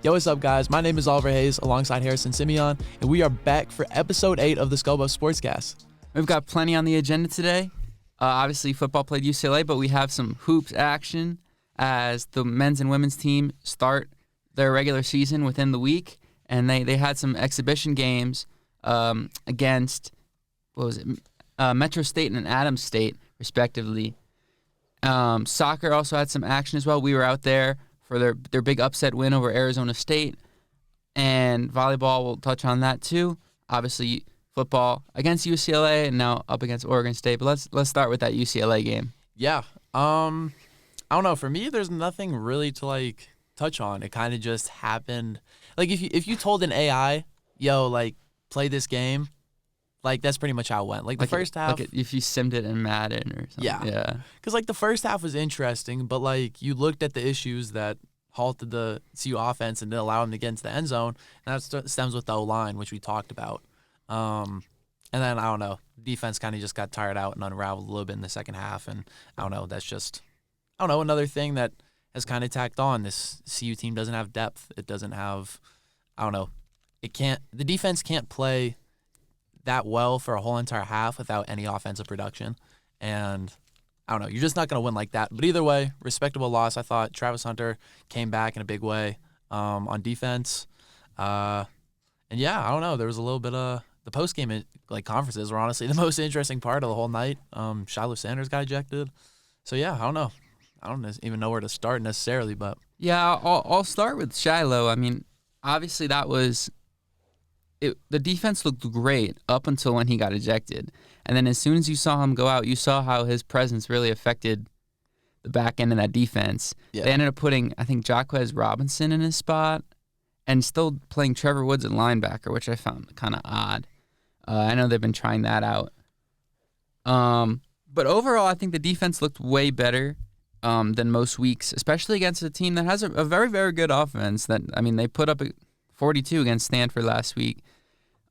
Yo, what's up, guys? My name is Oliver Hayes alongside Harrison Simeon, and we are back for episode 8 of the Scobo SportsCast. We've got plenty on the agenda today. Obviously, football played UCLA, but we have some hoops action as the men's and women's team start their regular season within the week, and they had some exhibition games against, Metro State and Adams State, respectively. Soccer also had some action as well. We were out there for their big upset win over Arizona State, and volleyball, we'll touch on that too. Obviously, football against UCLA and now up against Oregon State. But let's start with that UCLA game. Yeah. I don't know. For me, there's nothing really to touch on. It kind of just happened. Like if you told an AI, yo, play this game, that's pretty much how it went. The first half. If you simmed it in Madden or something. Yeah. Because the first half was interesting, but you looked at the issues that halted the CU offense and didn't allow them to get into the end zone, and that stems with the O-line, which we talked about. And then, I don't know, defense kind of just got tired out and unraveled a little bit in the second half, and I don't know, that's just, another thing that has kind of tacked on. This CU team doesn't have depth. It doesn't have, the defense can't play that well for a whole entire half without any offensive production, and I don't know, you're just not going to win like that. But either way, respectable loss. I thought Travis Hunter came back in a big way on defense. And yeah, I don't know, there was a little bit of the post-game conferences were honestly the most interesting part of the whole night. Shiloh Sanders got ejected. So yeah, I don't know. I don't even know where to start necessarily, but yeah, I'll start with Shiloh. I mean, obviously that was the defense looked great up until when he got ejected. And then as soon as you saw him go out, you saw how his presence really affected the back end of that defense. Yeah. They ended up putting, I think, Jaquez Robinson in his spot and still playing Trevor Woods at linebacker, which I found kind of odd. I know they've been trying that out. But overall, I think the defense looked way better than most weeks, especially against a team that has a very, very good offense. They put up 42 against Stanford last week.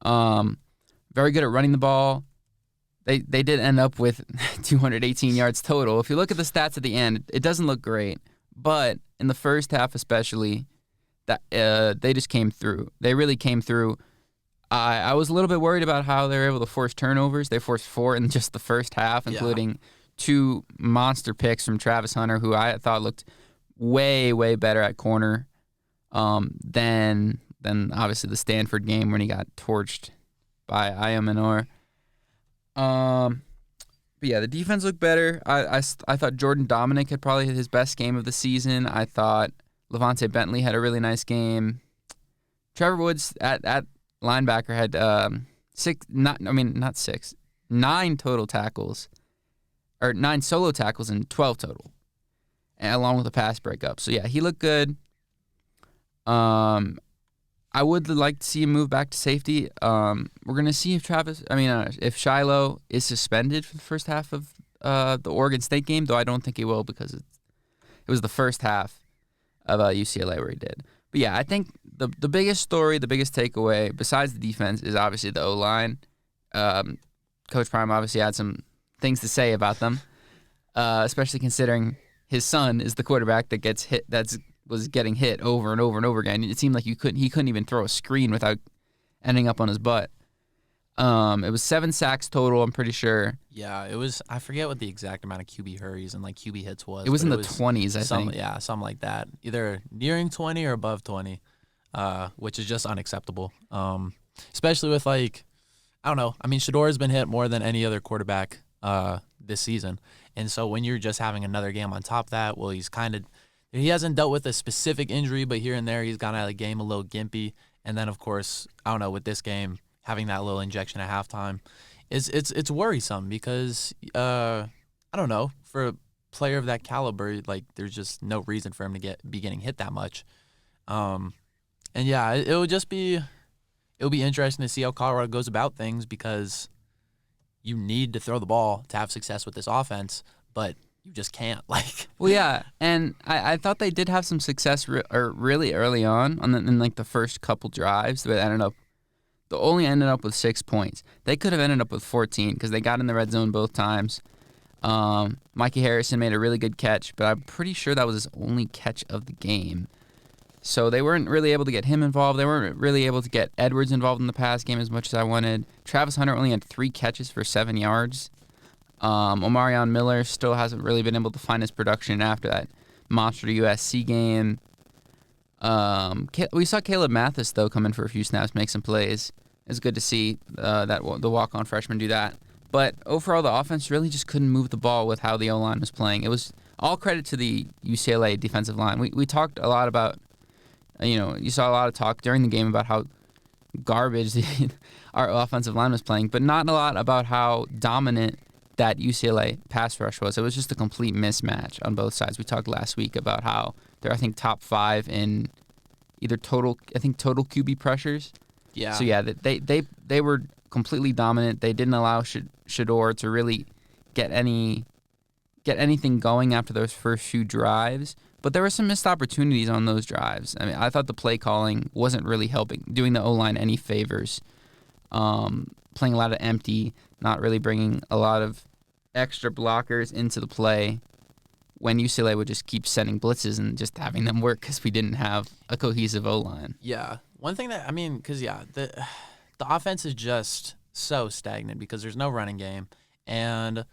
Very good at running the ball. They did end up with 218 yards total. If you look at the stats at the end, it doesn't look great. But in the first half especially, that they just came through. They really came through. I was a little bit worried about how they were able to force turnovers. They forced 4 in just the first half, including 2 monster picks from Travis Hunter, who I thought looked way, way better at corner than obviously the Stanford game when he got torched by Ayamanor. But yeah, the defense looked better. I thought Jordan Dominic had probably his best game of the season. I thought Levante Bentley had a really nice game. Trevor Woods at linebacker had 9 total tackles, or 9 solo tackles and 12 total, along with a pass breakup. So yeah, he looked good. I would like to see him move back to safety. We're gonna see if Shiloh is suspended for the first half of the Oregon State game, though I don't think he will because it was the first half of UCLA where he did. But yeah, I think the biggest story, the biggest takeaway, besides the defense, is obviously the O-line. Coach Prime obviously had some things to say about them, especially considering his son is the quarterback that gets hit. Was getting hit over and over and over again. It seemed like he couldn't even throw a screen without ending up on his butt. It was 7 sacks total, I'm pretty sure. Yeah, it was. I forget what the exact amount of QB hurries and QB hits was. It was in the 20s, I think. Yeah, something like that. Either nearing 20 or above 20, which is just unacceptable. Especially with I don't know. I mean, Shador's been hit more than any other quarterback this season, and so when you're just having another game on top of that, well, he hasn't dealt with a specific injury, but here and there he's gone out of the game a little gimpy. And then, of course, I don't know, with this game, having that little injection at halftime, it's worrisome because, I don't know, for a player of that caliber, there's just no reason for him to be getting hit that much. And yeah, it'll be interesting to see how Colorado goes about things because you need to throw the ball to have success with this offense, but you just can't. Well, yeah, and I thought they did have some success really early on in the first couple drives, but I don't know. They only ended up with 6 points. They could have ended up with 14 because they got in the red zone both times. Mikey Harrison made a really good catch, but I'm pretty sure that was his only catch of the game. So they weren't really able to get him involved. They weren't really able to get Edwards involved in the pass game as much as I wanted. Travis Hunter only had 3 catches for 7 yards. Omarion Miller still hasn't really been able to find his production after that monster USC game. We saw Caleb Mathis, though, come in for a few snaps, make some plays. It's good to see the walk-on freshman do that. But overall, the offense really just couldn't move the ball with how the O-line was playing. It was all credit to the UCLA defensive line. We talked a lot about, you saw a lot of talk during the game about how garbage our offensive line was playing, but not a lot about how dominant that UCLA pass rush was. It was just a complete mismatch on both sides. We talked last week about how they're, I think, top 5 in either total QB pressures. Yeah. So yeah, they were completely dominant. They didn't allow Shador to really get anything going after those first few drives. But there were some missed opportunities on those drives. I mean, I thought the play calling wasn't really doing the O-line any favors. Playing a lot of empty, not really bringing a lot of extra blockers into the play when UCLA would just keep sending blitzes and just having them work because we didn't have a cohesive O-line. Yeah. One thing the offense is just so stagnant because there's no running game. And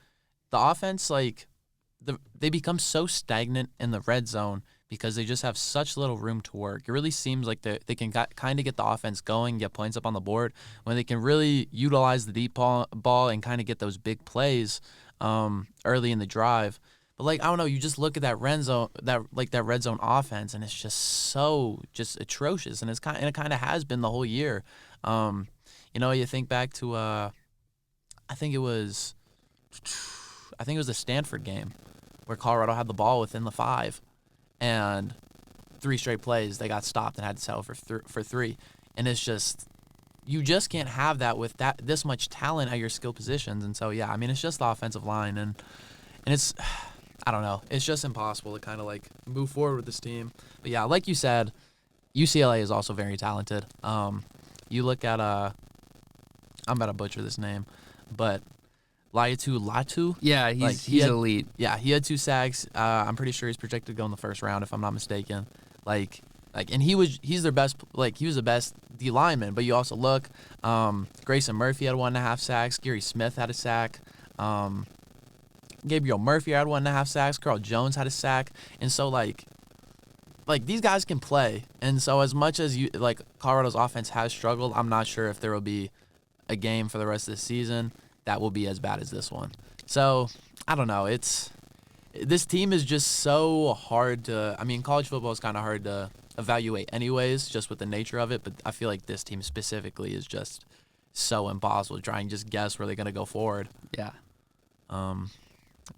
the offense, they become so stagnant in the red zone because they just have such little room to work. It really seems like they can kind of get the offense going, get points up on the board, when they can really utilize the deep ball and kind of get those big plays early in the drive. But I don't know, you just look at that red zone, that red zone offense, and it's just so atrocious, and it kind of has been the whole year. You think back to I think it was the Stanford game where Colorado had the ball within the 5. And 3 straight plays, they got stopped and had to settle for 3. And it's just, you just can't have that with this much talent at your skill positions. And so, yeah, I mean, it's just the offensive line. And it's, I don't know, it's just impossible to kind of move forward with this team. But yeah, like you said, UCLA is also very talented. You look at, I'm about to butcher this name, but Latu. Yeah, he's elite. Yeah, he had 2 sacks. I'm pretty sure he's projected to go in the first round, if I'm not mistaken. And he's their best. He was the best D lineman. But you also look, Grayson Murphy had 1.5 sacks. Gary Smith had a sack. Gabriel Murphy had 1.5 sacks. Carl Jones had a sack. And so these guys can play. And so as much as Colorado's offense has struggled, I'm not sure if there will be a game for the rest of the season that will be as bad as this one. So, I don't know. This team is just so hard to... I mean, college football is kind of hard to evaluate anyways, just with the nature of it, but I feel like this team specifically is just so impossible to try and just guess where they're going to go forward. Yeah.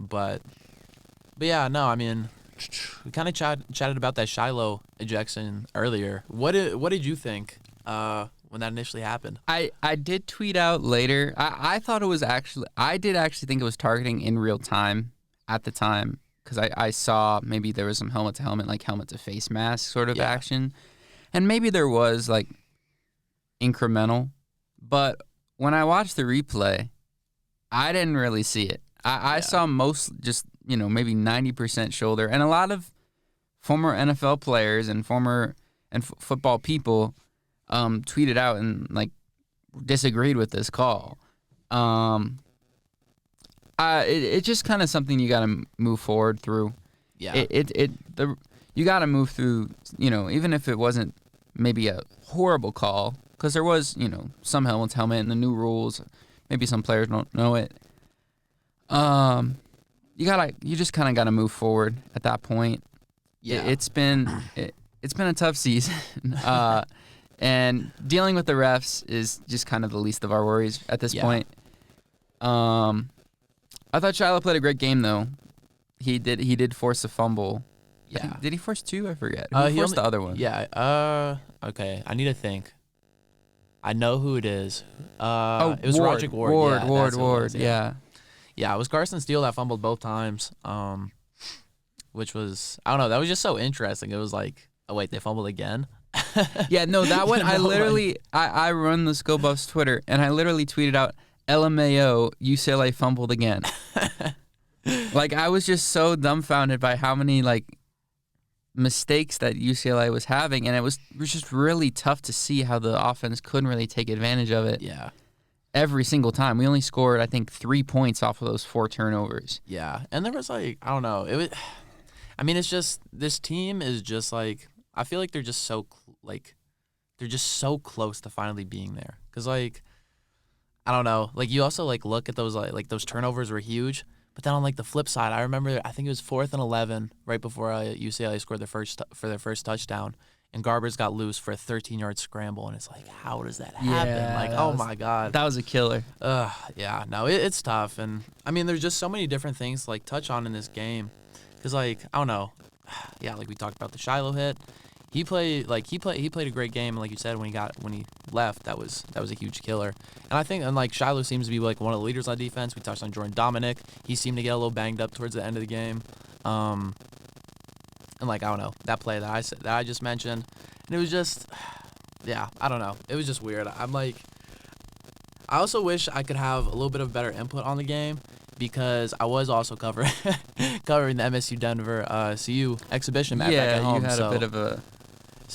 But yeah, no, I mean, we kind of chatted about that Shiloh ejection earlier. What did you think when that initially happened? I did tweet out later. I thought it was I did actually think it was targeting in real time at the time because I saw maybe there was some helmet to helmet, helmet to face mask sort of action. And maybe there was incremental. But when I watched the replay, I didn't really see it. I saw most just, maybe 90% shoulder. And a lot of former NFL players and football people tweeted out and disagreed with this call. It's just kind of something you got to move forward through. Yeah. You got to move through. Even if it wasn't maybe a horrible call, because there was some helmet and the new rules. Maybe some players don't know it. You just kind of got to move forward at that point. Yeah. It's been a tough season. And dealing with the refs is just kind of the least of our worries at this point. I thought Shiloh played a great game, though. He did force a fumble. Yeah. Did he force 2? I forget. Who forced the other one? Yeah. Okay. I need to think. I know who it is. It was Roderick Ward. Ward. Yeah. Yeah, it was Carson Steele that fumbled both times. Which was, I don't know, that was just so interesting. It was oh wait, they fumbled again. Yeah, no, that one, I literally, I run the Skill Buffs Twitter, and I literally tweeted out, LMAO, UCLA fumbled again. I was just so dumbfounded by how many, mistakes that UCLA was having, and it was just really tough to see how the offense couldn't really take advantage of it. Yeah. Every single time. We only scored, I think, 3 points off of those 4 turnovers. Yeah. And there was I don't know. It's just this team is just I feel like they're just they're just so close to finally being there. Cuz I don't know. You also look at those those turnovers were huge, but then on the flip side, I remember I think it was 4th and 11 right before UCLA scored their first touchdown. And Garbers got loose for a 13-yard scramble, and it's how does that happen? Yeah, my God. That was a killer. Yeah, no, it's tough. And, there's just so many different things to, touch on in this game. Because, I don't know. Yeah, we talked about the Shiloh hit. He played a great game, like you said, when he left, that was a huge killer. And I think, Shiloh seems to be, one of the leaders on defense. We touched on Jordan Dominic. He seemed to get a little banged up towards the end of the game. And I don't know, that play that I just mentioned, and it was just, yeah, I don't know, it was just weird. I also wish I could have a little bit of better input on the game because I was also covering the MSU Denver CU exhibition match back at home. You had a bit of a.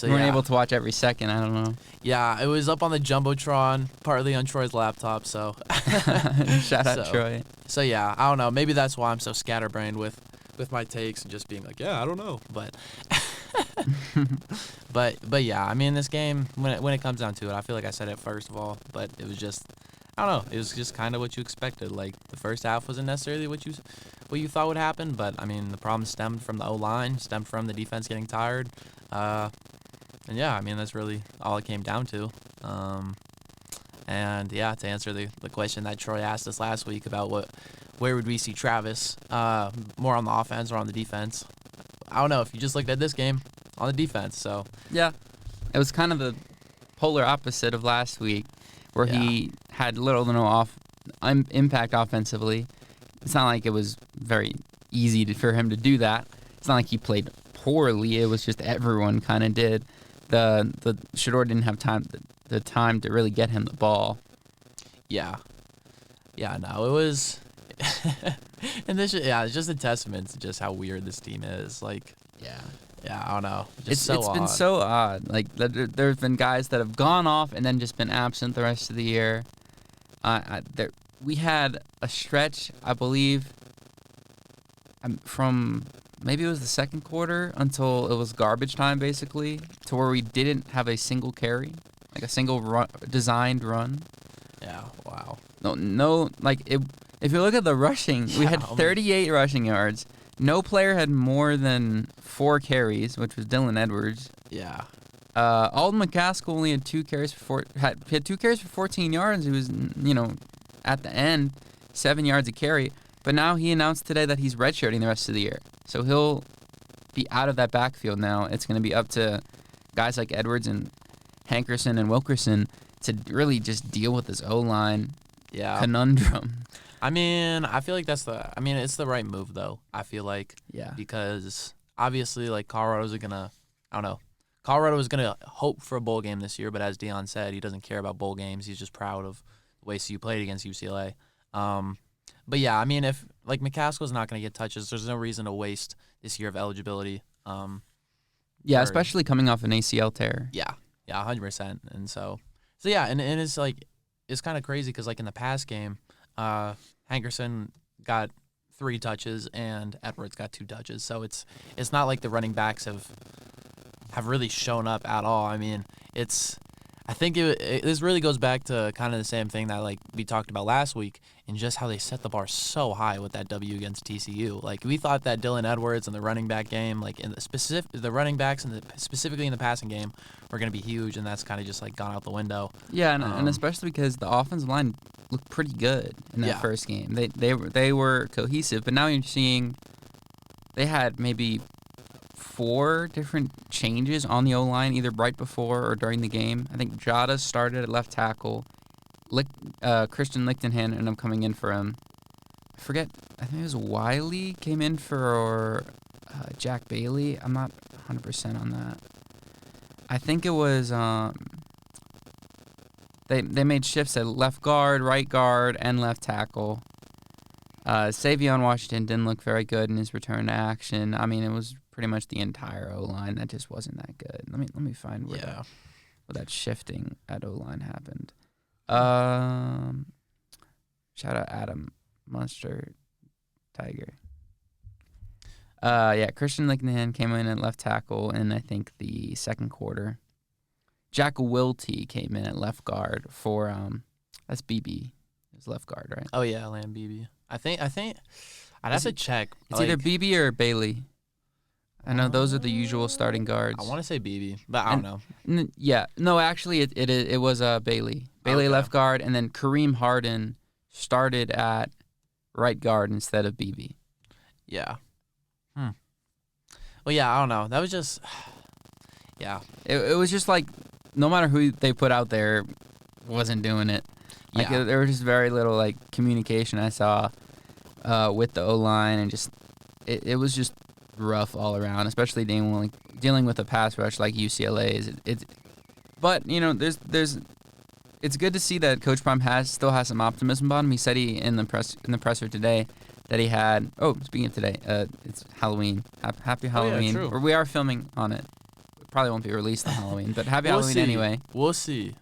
You weren't able to watch every second. I don't know. Yeah, it was up on the jumbotron, partly on Troy's laptop. So shout out Troy. So yeah, I don't know. Maybe that's why I'm so scatterbrained with my takes and just being I don't know. But but yeah, this game when it comes down to it, I feel like I said it first of all, but it was just I don't know. It was just kind of what you expected. The first half wasn't necessarily what you thought would happen, but the problem stemmed from the O-line, stemmed from the defense getting tired. And yeah, that's really all it came down to. And yeah, to answer the question that Troy asked us last week about where would we see Travis, more on the offense or on the defense? I don't know. If you just looked at this game, on the defense, so. Yeah. It was kind of the polar opposite of last week, where he had little to no impact offensively. It's not like it was very easy for him to do that. It's not like he played poorly. It was just everyone kind of did. The Shador didn't have the time to really get him the ball. Yeah. Yeah, no, it was... and this, it's just a testament to just how weird this team is. Yeah, I don't know. It's been so odd. There's been guys that have gone off and then just been absent the rest of the year. We had a stretch, I believe, from maybe it was the second quarter until it was garbage time, basically, to where we didn't have a single carry, a single designed run. Yeah, wow. No, if you look at the rushing, we had 38 rushing yards. No player had more than 4 carries, which was Dylan Edwards. Yeah. Alden McCaskill only had 2 carries for 14 yards. He was, at the end, 7 yards a carry. But now he announced today that he's redshirting the rest of the year. So he'll be out of that backfield now. It's going to be up to guys like Edwards and Hankerson and Wilkerson to really just deal with this O-line conundrum. I feel like it's the right move, though, I feel like. Yeah. Because, obviously, Colorado's going to, I don't know. Colorado is going to hope for a bowl game this year, but as Deion said, he doesn't care about bowl games. He's just proud of the way CU played against UCLA. But yeah, if McCaskill's not going to get touches, there's no reason to waste this year of eligibility. Especially coming off an ACL tear. Yeah, 100%. And so yeah, and it's it's kind of crazy because in the past game, Hankerson got 3 touches and Edwards got 2 touches. So it's not like the running backs have really shown up at all. I think this really goes back to kind of the same thing that we talked about last week, and just how they set the bar so high with that W against TCU. We thought that Dylan Edwards and the running back game, in the running backs and specifically in the passing game, were going to be huge, and that's kind of just gone out the window. Yeah, and especially because the offensive line looked pretty good in that first game. They were cohesive, but now you're seeing they had maybe 4 different changes on the O-line, either right before or during the game. I think Jada started at left tackle. Christian Lichtenhan ended up coming in for him. I forget. I think it was Wiley came in for Jack Bailey. I'm not 100% on that. I think it was they made shifts at left guard, right guard, and left tackle. Savion Washington didn't look very good in his return to action. I mean, it was pretty much the entire O-line that just wasn't that good. Let me find where that shifting at O-line happened. Shout out Adam Munster Tiger. Christian Licknahan came in at left tackle in, I think, the second quarter. Jack Wilty came in at left guard for that's BB. His left guard, right? Oh yeah, Lamb BB. I think I'd have to check. It's either BB or Bailey. I know those are the usual starting guards. I want to say BB, but I don't know. No, actually, it was Bailey. Bailey left guard, and then Kareem Harden started at right guard instead of BB. Yeah. Well, yeah, I don't know. That was just, yeah. It was just like, no matter who they put out there, wasn't doing it. Like there was just very little like communication I saw with the O-line, and just it was just rough all around, especially dealing with a pass rush like UCLA is. But you know, it's good to see that Coach Prime still has some optimism about him. He said in the presser today that he had. Oh, speaking of today, it's Halloween. Happy Halloween. Oh, yeah, true. We are filming on it. It probably won't be released on Halloween, but happy Halloween anyway. We'll see.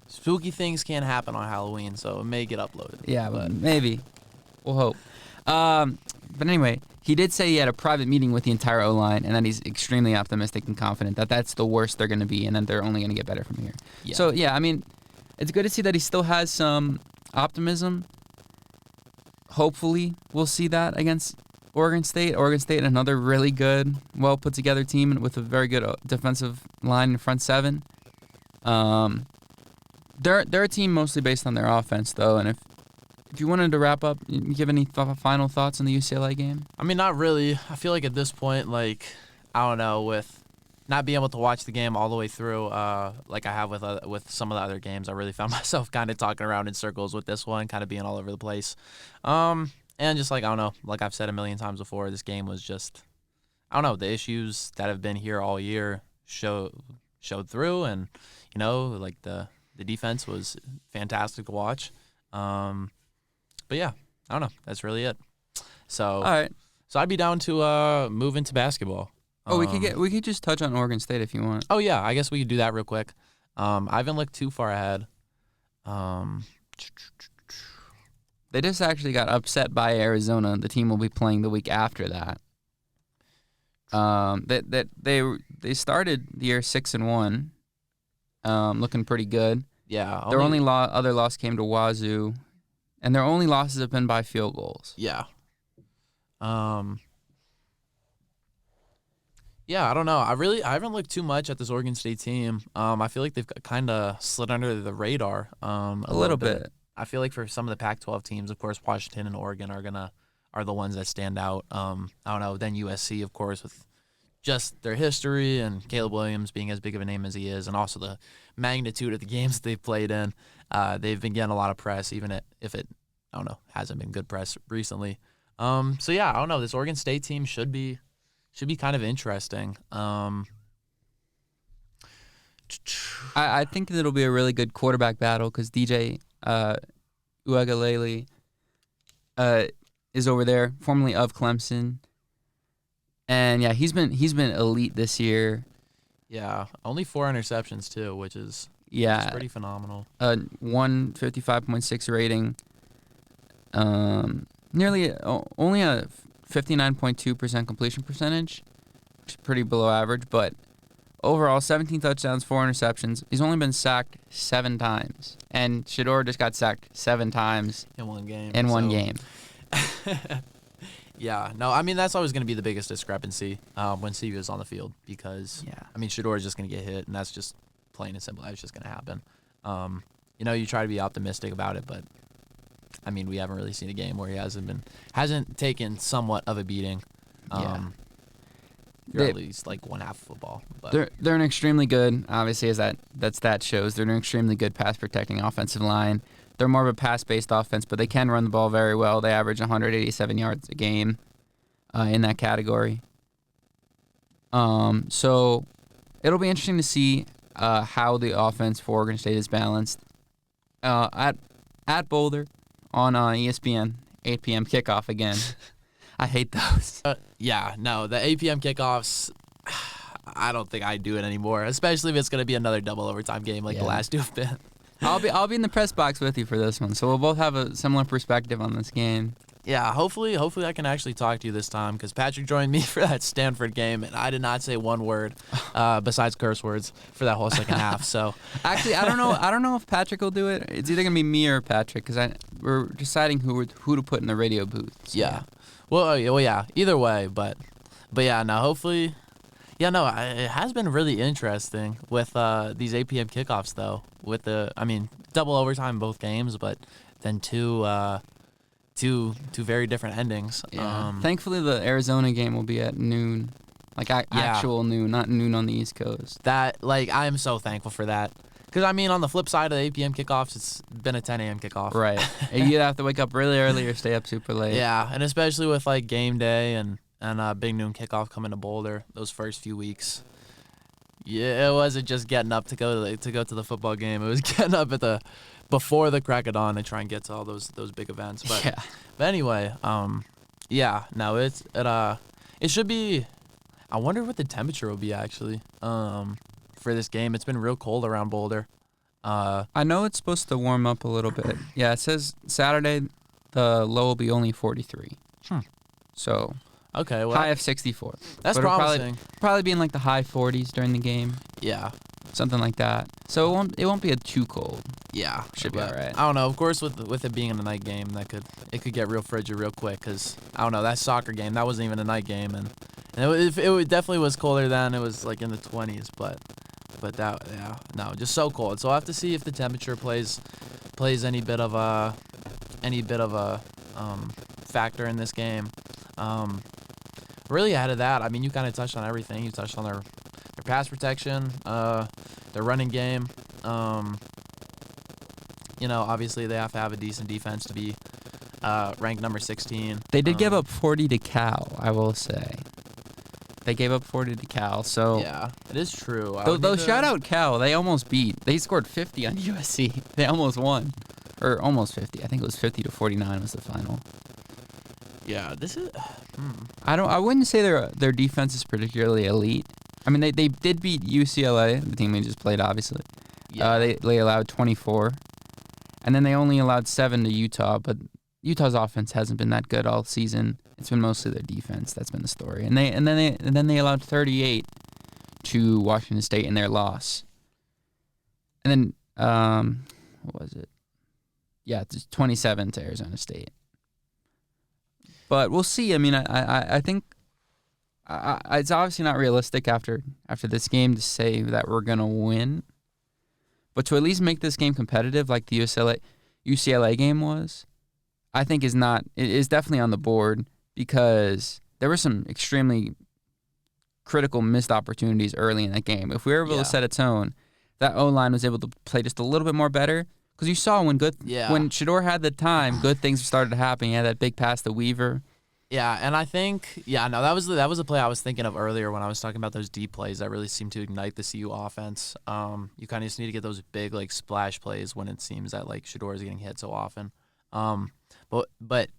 Spooky things can happen on Halloween, so it may get uploaded. Yeah, but maybe. We'll hope. But anyway, he did say he had a private meeting with the entire O-line, and that he's extremely optimistic and confident that that's the worst they're going to be, and that they're only going to get better from here. Yeah. So, yeah, I mean, it's good to see that he still has some optimism. Hopefully, we'll see that against Oregon State. Oregon State, another really good, well-put-together team with a very good defensive line in front seven. They're a team mostly based on their offense, though, and if you wanted to wrap up, you give any final thoughts on the UCLA game? I mean, not really. I feel like at this point, like, I don't know, with not being able to watch the game all the way through, like I have with some of the other games, I really found myself kind of talking around in circles with this one, kind of being all over the place. And just like, I don't know, like I've said a million times before, this game was just, I don't know, the issues that have been here all year showed through, and, you know, like the defense was fantastic to watch. But yeah, I don't know. That's really it. So, all right. So I'd be down to move into basketball. We could just touch on Oregon State if you want. Oh yeah, I guess we could do that real quick. I haven't looked too far ahead. They just actually got upset by Arizona. The team will be playing the week after that. They started the year 6-1, looking pretty good. Yeah. Their only other loss came to Wazoo. And their only losses have been by field goals. Yeah. Yeah, I don't know. I haven't looked too much at this Oregon State team. I feel like they've kind of slid under the radar a little bit. I feel like for some of the Pac-12 teams, of course, Washington and Oregon are the ones that stand out. I don't know. Then USC, of course, with just their history and Caleb Williams being as big of a name as he is, and also the magnitude of the games that they've played in. They've been getting a lot of press, even if it, I don't know, hasn't been good press recently. So yeah, I don't know. This Oregon State team should be kind of interesting. I think it'll be a really good quarterback battle because DJ Uiagalelei is over there, formerly of Clemson, and yeah, he's been elite this year. Yeah, only 4 interceptions too, which is pretty phenomenal. 155.6 rating. Only a 59.2% completion percentage, which is pretty below average, but overall 17 touchdowns, 4 interceptions. He's only been sacked 7 times, and Shedeur just got sacked 7 times in one game. One game. Yeah, no, I mean that's always going to be the biggest discrepancy when CV is on the field because I mean Shedeur is just going to get hit, and that's just plain and simple. That's just going to happen. You know, you try to be optimistic about it, but I mean we haven't really seen a game where he hasn't taken somewhat of a beating. At least like one half of football. But they're an extremely good, obviously as that stat shows, they're an extremely good pass protecting offensive line. They're more of a pass-based offense, but they can run the ball very well. They average 187 yards a game in that category. So it'll be interesting to see how the offense for Oregon State is balanced. At Boulder on ESPN, 8 p.m. kickoff again. I hate those. Yeah, no, the 8 p.m. kickoffs, I don't think I'd do it anymore, especially if it's going to be another double overtime game like the last two have been. I'll be in the press box with you for this one, so we'll both have a similar perspective on this game. Yeah, hopefully I can actually talk to you this time because Patrick joined me for that Stanford game, and I did not say one word besides curse words for that whole second half. So actually, I don't know if Patrick will do it. It's either gonna be me or Patrick because we're deciding who to put in the radio booth. So. Yeah, well, yeah. Either way, but yeah, no, hopefully. Yeah, no, it has been really interesting with these 8 p.m. kickoffs, though. With double overtime in both games, but then two very different endings. Yeah. Thankfully, the Arizona game will be at noon, like actual noon, not noon on the East Coast. That, I am so thankful for that. Because, on the flip side of the 8 p.m. kickoffs, it's been a 10 a.m. kickoff. Right. You either have to wake up really early or stay up super late. Yeah, and especially with, game day and big noon kickoff coming to Boulder those first few weeks. Yeah, it wasn't just getting up to go to the football game. It was getting up before the crack of dawn to try and get to all those big events. But anyway, it should be. I wonder what the temperature will be actually for this game. It's been real cold around Boulder. I know it's supposed to warm up a little bit. Yeah, it says Saturday the low will be only 43. So. Okay, well, high of 64. That's promising. Probably be in the high 40s during the game. Yeah. Something like that. So it won't be too cold. Yeah. Should be all right. I don't know. Of course, with it being a night game, it could get real frigid real quick because, I don't know, that soccer game, that wasn't even a night game. And it definitely was colder then. It was in the 20s, but just so cold. So I'll have to see if the temperature plays any bit of a factor in this game. Really ahead of that, you kind of touched on everything. You touched on their pass protection, their running game. Obviously they have to have a decent defense to be ranked number 16. They did give up 40 to Cal, I will say. They gave up 40 to Cal, so... Yeah, it is true. Though shout out Cal, they almost beat. They scored 50 on USC. They almost won. Or almost 50. I think it was 50 to 49 was the final. Yeah, this is... I wouldn't say their defense is particularly elite. They did beat UCLA, the team we just played, obviously. Yeah. They allowed 24, and then they only allowed 7 to Utah. But Utah's offense hasn't been that good all season. It's been mostly their defense that's been the story. And then they allowed 38 to Washington State in their loss. And then what was it? Yeah, it's 27 to Arizona State. But we'll see. I think it's obviously not realistic after this game to say that we're going to win. But to at least make this game competitive like the UCLA game was, I think it is definitely on the board because there were some extremely critical missed opportunities early in that game. If we were able to set a tone, that O-line was able to play just a little bit more better. Because you saw when Shedeur had the time, good things started to happen. He had that big pass to Weaver. Yeah, and I think that was the play I was thinking of earlier when I was talking about those deep plays that really seem to ignite the CU offense. You kind of just need to get those big splash plays when it seems that Shedeur is getting hit so often. But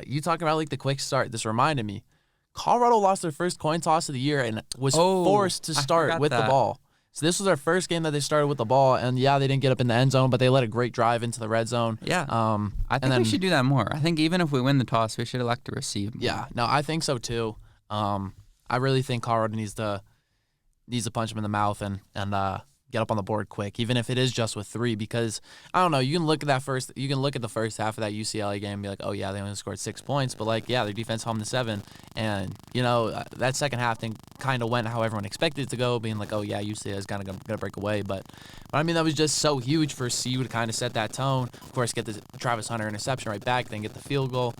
you talking about the quick start. This reminded me, Colorado lost their first coin toss of the year and was forced to start with the ball. So this was their first game that they started with the ball, and they didn't get up in the end zone, but they led a great drive into the red zone. Yeah. I think we should do that more. I think even if we win the toss, we should elect to receive more. Yeah. No, I think so too. I really think Colorado needs to punch him in the mouth and get up on the board quick, even if it is just with 3, because I don't know, you can look at the first half of that UCLA game and be like, oh yeah, they only scored 6 points, but their defense held them to 7, and that second half thing kind of went how everyone expected it to go, being like, oh yeah, UCLA is kind of gonna break away, but that was just so huge for CU to kind of set that tone. Of course, get the Travis Hunter interception right back, then get the field goal,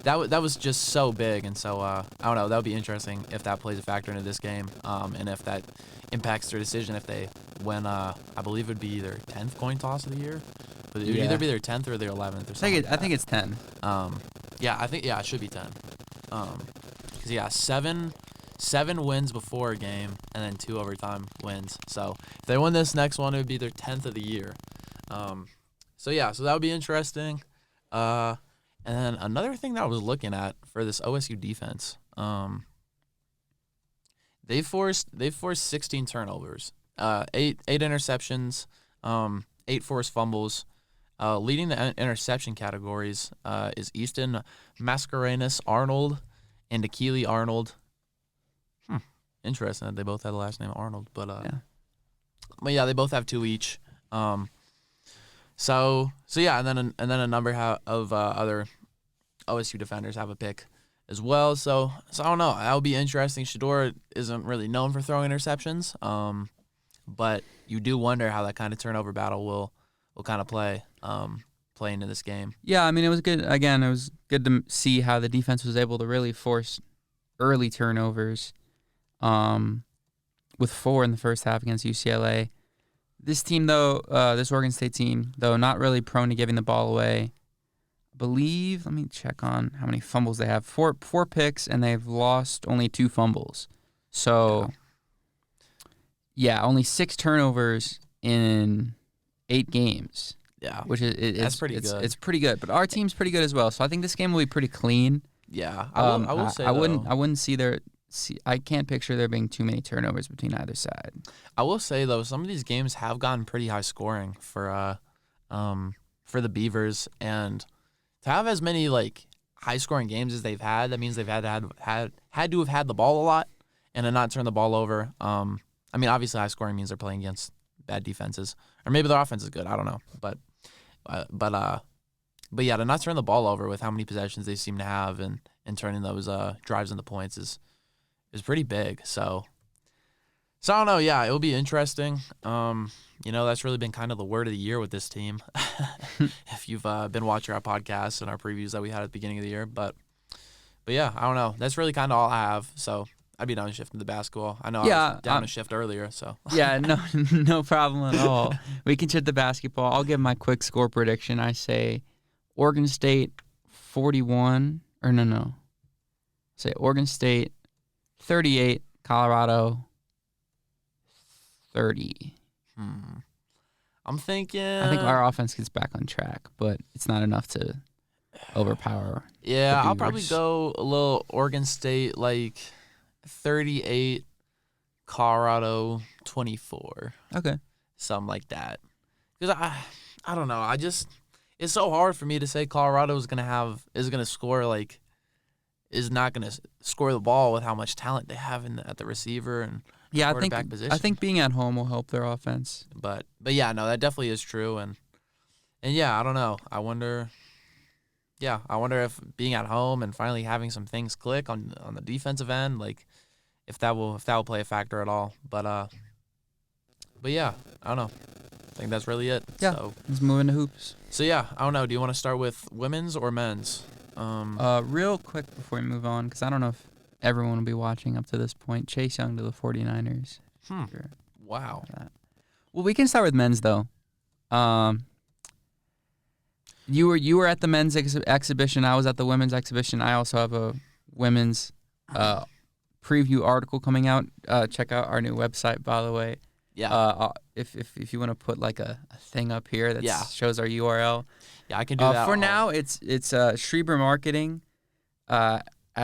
that was just so big, and so I don't know, that would be interesting if that plays a factor into this game, and if that impacts their decision if they win. I believe it would be their 10th coin toss of the year. But it would either be their 10th or their 11th or something. I think it's 10. It should be 10. Because 7 wins before a game and then 2 overtime wins. So if they win this next one, it would be their 10th of the year. So that would be interesting. And then another thing that I was looking at for this OSU defense, they forced 16 turnovers, eight interceptions, 8 forced fumbles. Leading the interception categories is Easton Mascarenas Arnold and Akili Arnold. Interesting that they both had the last name Arnold, but yeah, they both have 2 each. So yeah, and then a number of other OSU defenders have a pick as well. So I don't know. That would be interesting. Shedeur isn't really known for throwing interceptions, but you do wonder how that kind of turnover battle will kind of play into this game. Yeah, I mean, it was good. Again, it was good to see how the defense was able to really force early turnovers, with 4 in the first half against UCLA. This team, though, this Oregon State team, though, not really prone to giving the ball away. I believe, let me check on how many fumbles they have. Four picks, and they've lost only 2 fumbles. So, yeah, only 6 turnovers in 8 games. Yeah, which that's pretty good. It's pretty good, but our team's pretty good as well. So I think this game will be pretty clean. Yeah, I will say I wouldn't see I can't picture there being too many turnovers between either side. I will say though, some of these games have gotten pretty high scoring for the Beavers, and to have as many like high scoring games as they've had, that means they've had to have had the ball a lot and to not turn the ball over. I mean, obviously high scoring means they're playing against bad defenses, or maybe their offense is good. I don't know, but yeah, to not turn the ball over with how many possessions they seem to have and turning those drives into points is pretty big. So I don't know. Yeah, it will be interesting. That's really been kind of the word of the year with this team. If you've been watching our podcasts and our previews that we had at the beginning of the year, but yeah, I don't know. That's really kind of all I have. So I'd be down to shift into basketball. I know I was down to shift earlier, so. Yeah, no problem at all. We can shift to basketball. I'll give my quick score prediction. I say Oregon State 41, or no. Say Oregon State 38, Colorado 30. I'm thinking. I think our offense gets back on track, but it's not enough to overpower. Yeah, I'll probably go a little Oregon State, like 38, Colorado 24. Okay. Something like that. Because I don't know. It's so hard for me to say Colorado is not going to score the ball with how much talent they have at the receiver and quarterback position. I think being at home will help their offense. But yeah, no, that definitely is true. And yeah, I don't know. I wonder if being at home and finally having some things click on the defensive end, like if that will play a factor at all. But yeah, I don't know. I think that's really it. Yeah, so, let's move into hoops. So yeah, I don't know. Do you want to start with women's or men's? Real quick before we move on, because I don't know if everyone will be watching up to this point. Chase Young to the 49ers. Sure. Wow. Well, we can start with men's though. You were at the men's exhibition. I was at the women's exhibition. I also have a women's preview article coming out. Check out our new website, by the way. Yeah. If you want to put like a thing up here that shows our URL. Yeah, I can do that. For now, it's Schreiber Marketing at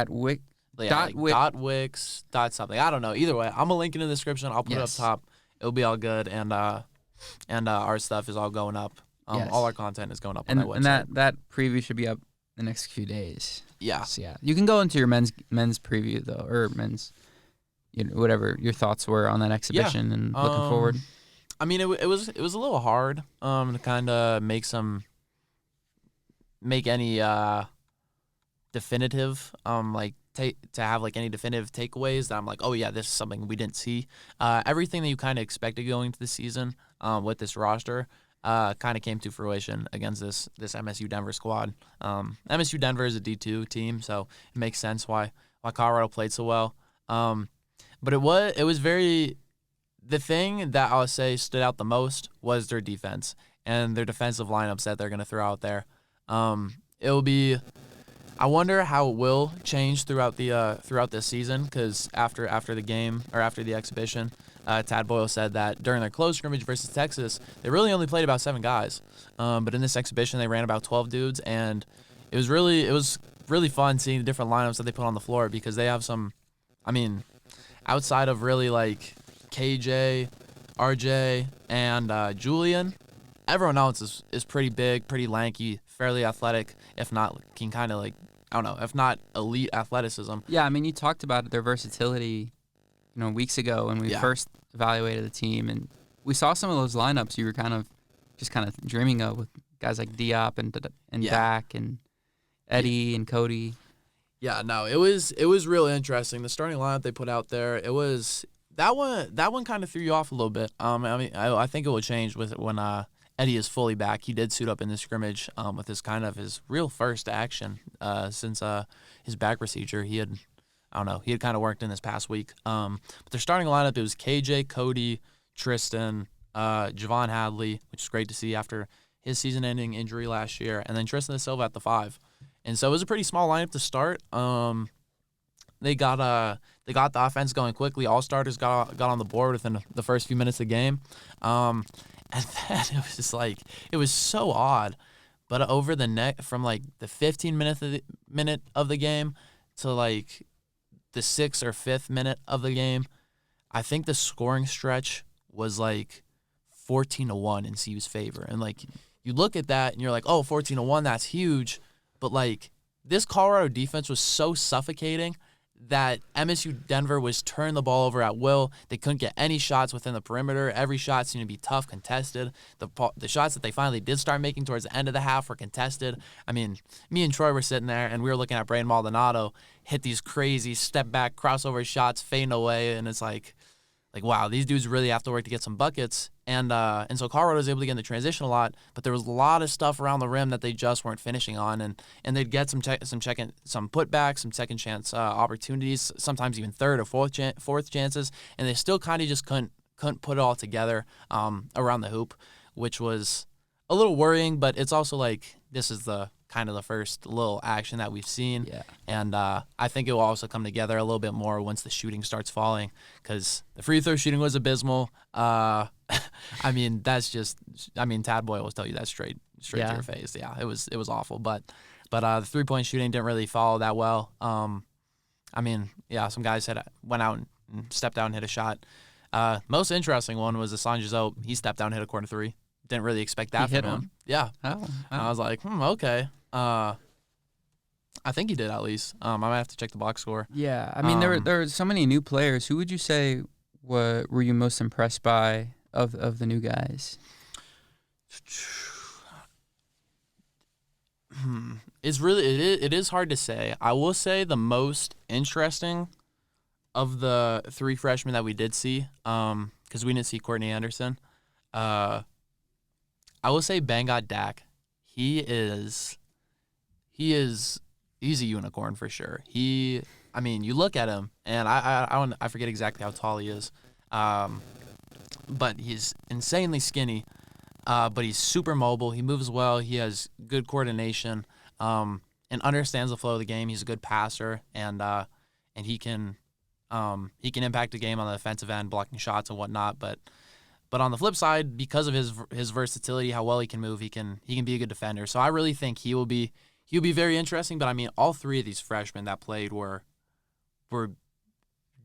Wix. Yeah, .wix, .something. I don't know. Either way, I'm gonna link in the description. I'll put it up top. It'll be all good, and our stuff is all going up. All our content is going up on that website. And that preview should be up the next few days. Yeah. So, yeah. You can go into your men's preview though, or men's, whatever your thoughts were on that exhibition and looking forward. I mean, it was a little hard to kind of make any definitive to have like any definitive takeaways that I'm like, oh yeah, this is something we didn't see. Everything that you kind of expected going into the season with this roster kind of came to fruition against this MSU Denver squad. MSU Denver is a D2 team, so it makes sense why Colorado played so well. But it was very, the thing that I would say stood out the most was their defense and their defensive lineups that they're going to throw out there. It will be, I wonder how it will change throughout this season, because after the game or after the exhibition, Tad Boyle said that during their close scrimmage versus Texas, they really only played about 7 guys. But in this exhibition, they ran about 12 dudes, and it was really fun seeing the different lineups that they put on the floor because they have some, I mean, outside of really like KJ, RJ, and Julian, everyone else is pretty big, pretty lanky, fairly athletic, if not can kind of like, I don't know, if not elite athleticism. Yeah, I mean, you talked about their versatility, weeks ago when we first evaluated the team, and we saw some of those lineups you were kind of dreaming of with guys like Diop and Dak and Eddie and Cody. Yeah, no, it was real interesting. The starting lineup they put out there, it was that one kind of threw you off a little bit. I mean, I think it will change with when Eddie is fully back. He did suit up in the scrimmage with his real first action since his back procedure. He had kind of worked in this past week. But their starting lineup, it was KJ, Cody, Tristan, Javon Hadley, which is great to see after his season-ending injury last year, and then Tristan da Silva at the 5. And so it was a pretty small lineup to start. They got the offense going quickly. All starters got on the board within the first few minutes of the game. And then it was just like, it was so odd. But over the neck from like the 15th minute of the game to like the 6th or 5th minute of the game, I think the scoring stretch was like 14-1 in CU's favor. And like you look at that and you're like, oh, 14-1, that's huge. But like this Colorado defense was so suffocating that MSU Denver was turning the ball over at will. They couldn't get any shots within the perimeter. Every shot seemed to be tough, contested. The shots that they finally did start making towards the end of the half were contested. I mean, me and Troy were sitting there, and we were looking at Braden Maldonado hit these crazy step-back crossover shots, fading away, and it's like, wow, these dudes really have to work to get some buckets. And so Colorado was able to get in the transition a lot, but there was a lot of stuff around the rim that they just weren't finishing on, and they'd get some putbacks, some second chance opportunities, sometimes even third or fourth chances, and they still kind of just couldn't put it all together around the hoop, which was a little worrying. But it's also like this is the kind of the first little action that we've seen, and I think it will also come together a little bit more once the shooting starts falling, because the free throw shooting was abysmal. I mean, Tad Boyle will tell you that straight to your face. Yeah, it was awful. But the 3-point shooting didn't really follow that well. I mean, yeah, some guys went out and stepped out and hit a shot. Most interesting one was Assange Zoe. He stepped out and hit a corner 3. Didn't really expect that from him. One? Yeah. Oh. I was like, okay. I think he did at least. I might have to check the box score. Yeah, I mean, there were so many new players. Who would you say were you most impressed by of the new guys? It is hard to say. I will say the most interesting of the 3 freshmen that we did see, because we didn't see Courtney Anderson. I will say Bangot Dak. He's a unicorn for sure. You look at him, and I forget exactly how tall he is, but he's insanely skinny. But he's super mobile. He moves well. He has good coordination, and understands the flow of the game. He's a good passer, and he can impact the game on the defensive end, blocking shots and whatnot. But on the flip side, because of his versatility, how well he can move, he can be a good defender. So I really think he'll be very interesting. But I mean, all 3 of these freshmen that played were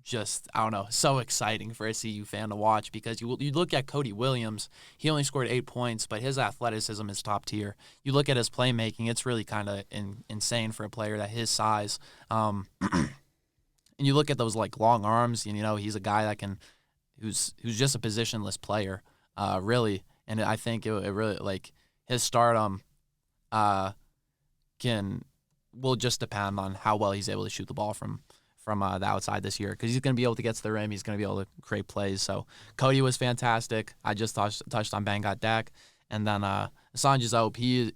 just, I don't know, so exciting for a CU fan to watch, because you look at Cody Williams, he only scored 8 points, but his athleticism is top tier. You look at his playmaking, it's really kind of insane for a player that his size. And you look at those like long arms, and he's a guy that who's just a positionless player, really. And I think it really, like, his stardom will just depend on how well he's able to shoot the ball from the outside this year, because he's going to be able to get to the rim. He's going to be able to create plays. So Cody was fantastic. I just touched on Bangot Dak. And then Assange Zoe,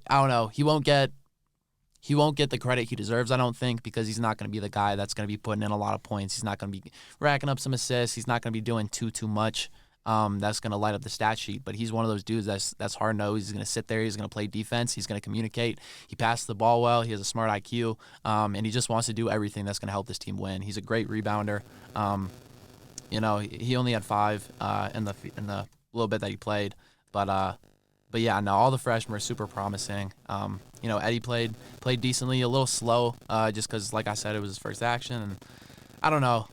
I don't know, he won't get the credit he deserves, I don't think, because he's not going to be the guy that's going to be putting in a lot of points. He's not going to be racking up some assists. He's not going to be doing too much that's going to light up the stat sheet. But he's one of those dudes that's hard-nosed. He's going to sit there. He's going to play defense. He's going to communicate. He passes the ball well. He has a smart IQ, and he just wants to do everything that's going to help this team win. He's a great rebounder. He only had 5 in the little bit that he played, but but yeah, no, all the freshmen were super promising. Eddie played decently, a little slow, just because, like I said, it was his first action, and I don't know.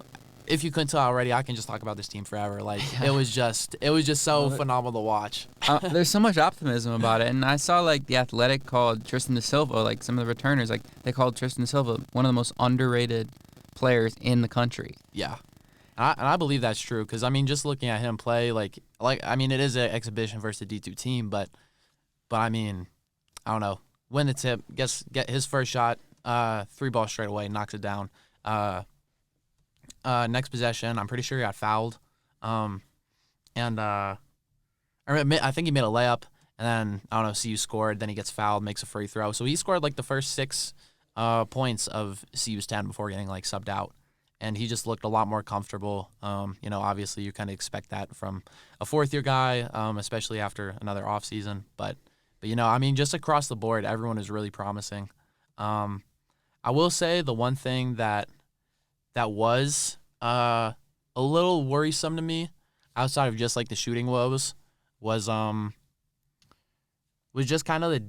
If you couldn't tell already, I can just talk about this team forever. Like it was just so phenomenal to watch. There's so much optimism about it, and I saw like The Athletic called Tristan da Silva, like some of the returners, like they called Tristan da Silva one of the most underrated players in the country. Yeah, and I believe that's true because I mean, just looking at him play, like I mean, it is an exhibition versus a D2 team, but I mean, I don't know. Win the tip, get his first shot, 3 balls straight away, knocks it down. Next possession, I'm pretty sure he got fouled, I think he made a layup, and then I don't know. CU scored, then he gets fouled, makes a free throw. So he scored like the first 6 points of CU's 10 before getting like subbed out, and he just looked a lot more comfortable. Obviously you kind of expect that from a 4th-year guy, especially after another off season. But I mean, just across the board, everyone is really promising. I will say the one thing that was a little worrisome to me, outside of just like the shooting woes, was just kind of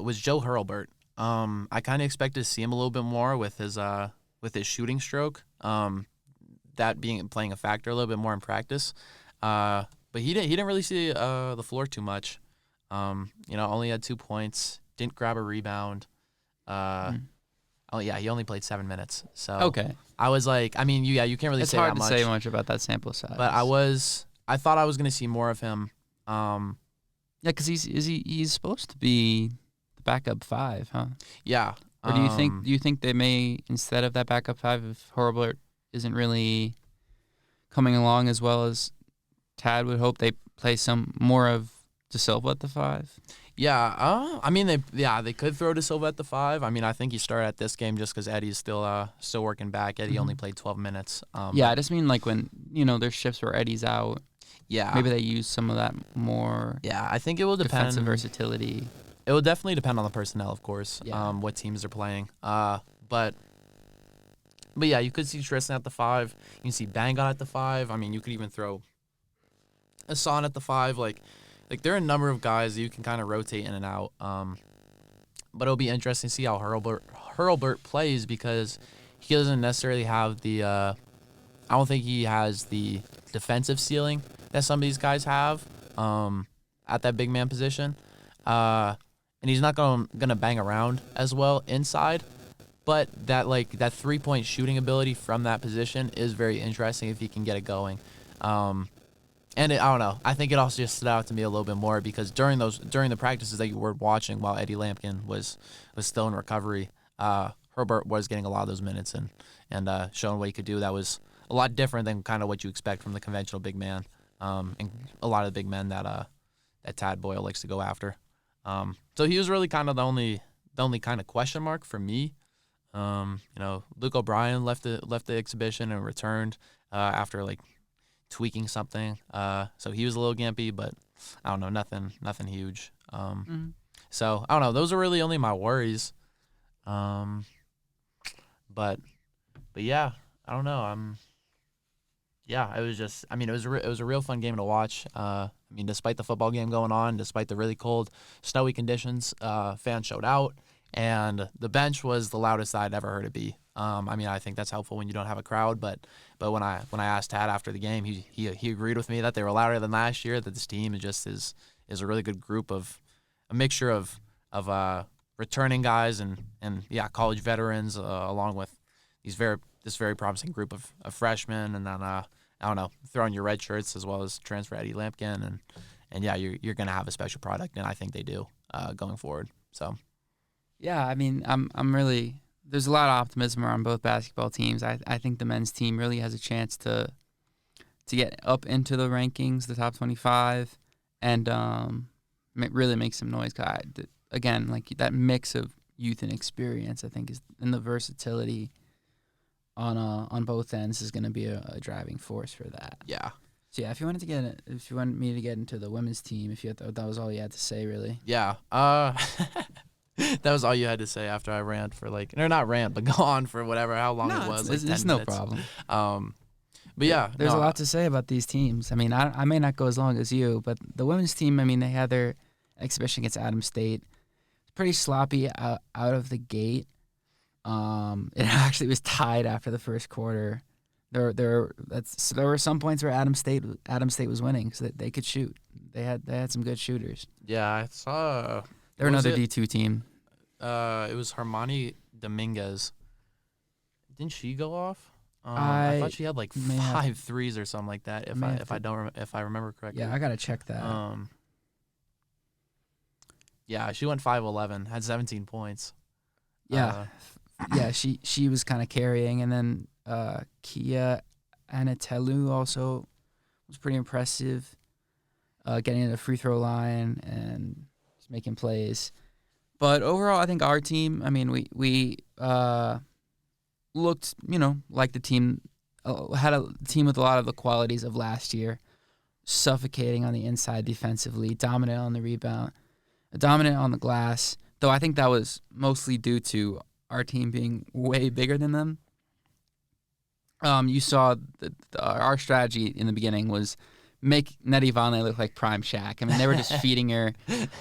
was Joe Hurlburt. I kind of expected to see him a little bit more with his shooting stroke. That playing a factor a little bit more in practice. But he didn't really see the floor too much. Only had 2 points, didn't grab a rebound. Oh yeah, he only played 7 minutes. So okay, I was like, I mean, you can't really say that much. It's hard to say much about that sample size. But I thought I was gonna see more of him. Yeah, because he's supposed to be the backup 5, huh? Yeah. Or do you think they may, instead of that backup 5, if Hurlburt isn't really coming along as well as Tad would hope, they play some more of da Silva at the 5? Yeah, I mean they could throw da Silva at the 5. I mean, I think he started at this game just because Eddie's still working back. Eddie only played 12 minutes. Yeah, I just mean like when there's shifts where Eddie's out. Yeah, maybe they use some of that more. Yeah, I think it will depend. Defensive versatility. It will definitely depend on the personnel, of course. Yeah. What teams are playing. But yeah, you could see Tristan at the 5. You can see Bangon at the 5. I mean, you could even throw Hassan at the 5. Like there are a number of guys that you can kind of rotate in and out. But it'll be interesting to see how Hurlburt plays because he doesn't necessarily have the. I don't think he has the defensive ceiling that some of these guys have at that big man position. And he's not gonna bang around as well inside. But that 3-point shooting ability from that position is very interesting if he can get it going. I don't know. I think it also just stood out to me a little bit more because during the practices that you were watching while Eddie Lampkin was still in recovery, Herbert was getting a lot of those minutes and showing what he could do. That was a lot different than kind of what you expect from the conventional big man, and a lot of the big men that Tad Boyle likes to go after. So he was really kind of the only kind of question mark for me. Luke O'Brien left the exhibition and returned after tweaking something. So he was a little gimpy, but I don't know, nothing huge. So I don't know. Those are really only my worries. But yeah, I don't know. Yeah, it was just. I mean, it was a real fun game to watch. I mean, despite the football game going on, despite the really cold, snowy conditions, fans showed out, and the bench was the loudest I'd ever heard it be. I mean, I think that's helpful when you don't have a crowd. But when I asked Tad after the game, he agreed with me that they were louder than last year. That this team is a really good group of a mixture of returning guys and college veterans along with this very promising group of freshmen, and then I don't know, throwing your red shirts as well as transfer Eddie Lampkin, and yeah, you're gonna have a special product, and I think they do going forward. So yeah, I mean, I'm really. There's a lot of optimism around both basketball teams. I think the men's team really has a chance to get up into the rankings, the top 25, and really make some noise. Again, like that mix of youth and experience, I think, and the versatility on both ends is going to be a driving force for that. Yeah. So yeah, if you wanted me to get into the women's team, that was all you had to say, really. Yeah. That was all you had to say after I rant for or not rant, but go on for how long it was. It's no problem. But yeah, there's a lot to say about these teams. I mean, I may not go as long as you, but the women's team, I mean, they had their exhibition against Adams State. Pretty sloppy out of the gate. It actually was tied after the first quarter. There were some points where Adams State was winning, so that they could shoot. They had some good shooters. Yeah, I saw. They're another D2 team. It was Hermione Dominguez. Didn't she go off? I thought she had like 5 threes or something like that. If I remember correctly. Yeah, I gotta check that. Yeah, she went 5-11, had 17 points. Yeah, she was kind of carrying, and then Kia Anatelu also was pretty impressive, getting to the free throw line and just making plays. But overall, I think our team. I mean, we looked, like the team had a team with a lot of the qualities of last year, suffocating on the inside defensively, dominant on the rebound, dominant on the glass. Though I think that was mostly due to our team being way bigger than them. You saw our strategy in the beginning was make Nettie Vonleh look like prime Shaq. I mean, they were just feeding her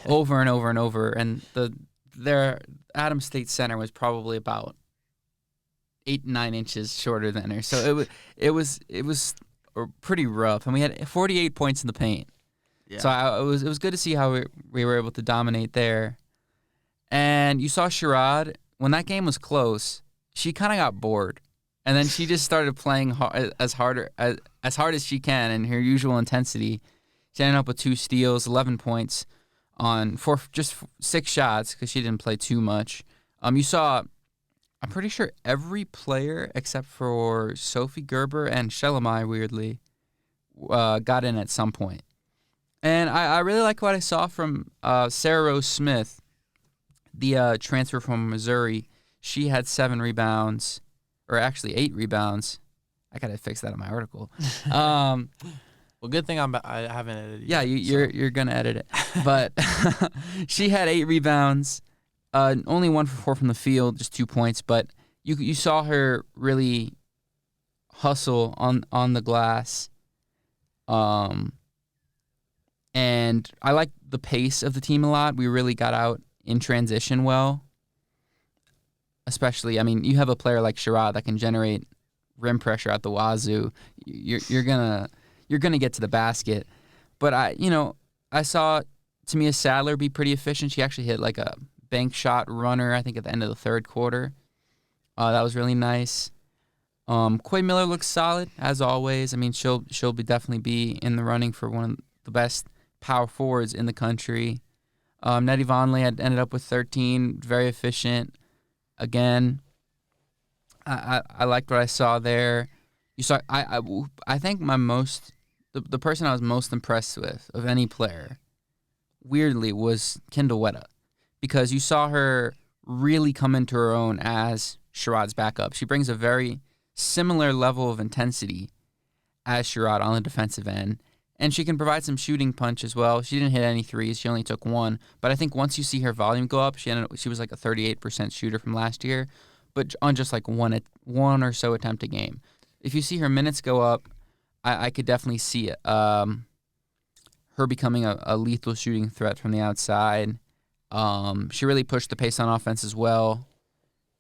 over and over and over, and their Adams State center was probably about 8-9 inches shorter than her. So it was pretty rough, and we had 48 points in the paint. Yeah. So it was good to see how we were able to dominate there. And you saw Sherrod, when that game was close, she kind of got bored. And then she just started playing as hard as she can in her usual intensity. She ended up with 2 steals, 11 points on just 6 shots because she didn't play too much. You saw, I'm pretty sure every player except for Sophie Gerber and Shelemai, weirdly, got in at some point. And I really like what I saw from Sarah Rose Smith, the transfer from Missouri. She had 7 rebounds, or actually 8 rebounds. I gotta fix that in my article. Well, good thing I haven't edited it. Yeah, you're gonna edit it. But she had 8 rebounds, only 1 for 4 from the field, just 2 points. But you saw her really hustle on the glass. And I like the pace of the team a lot. We really got out in transition well. Especially, I mean, you have a player like Sherrod that can generate rim pressure at the wazoo. You're gonna get to the basket. But I saw Tamia Sadler be pretty efficient. She actually hit like a bank shot runner, I think, at the end of the third quarter. That was really nice. Quay Miller looks solid as always. I mean, she'll definitely be in the running for one of the best power forwards in the country. Nettie Vonleh had ended up with 13, very efficient. Again, I liked what I saw there. You saw I think the person I was most impressed with of any player, weirdly, was Kendall Wetta, because you saw her really come into her own as Sherrod's backup. She brings a very similar level of intensity as Sherrod on the defensive end. And she can provide some shooting punch as well. She didn't hit any threes. She only took 1. But I think once you see her volume go up, she was like a 38% shooter from last year, but on just like one or so attempt a game. If you see her minutes go up, I could definitely see it. Her becoming a lethal shooting threat from the outside. She really pushed the pace on offense as well.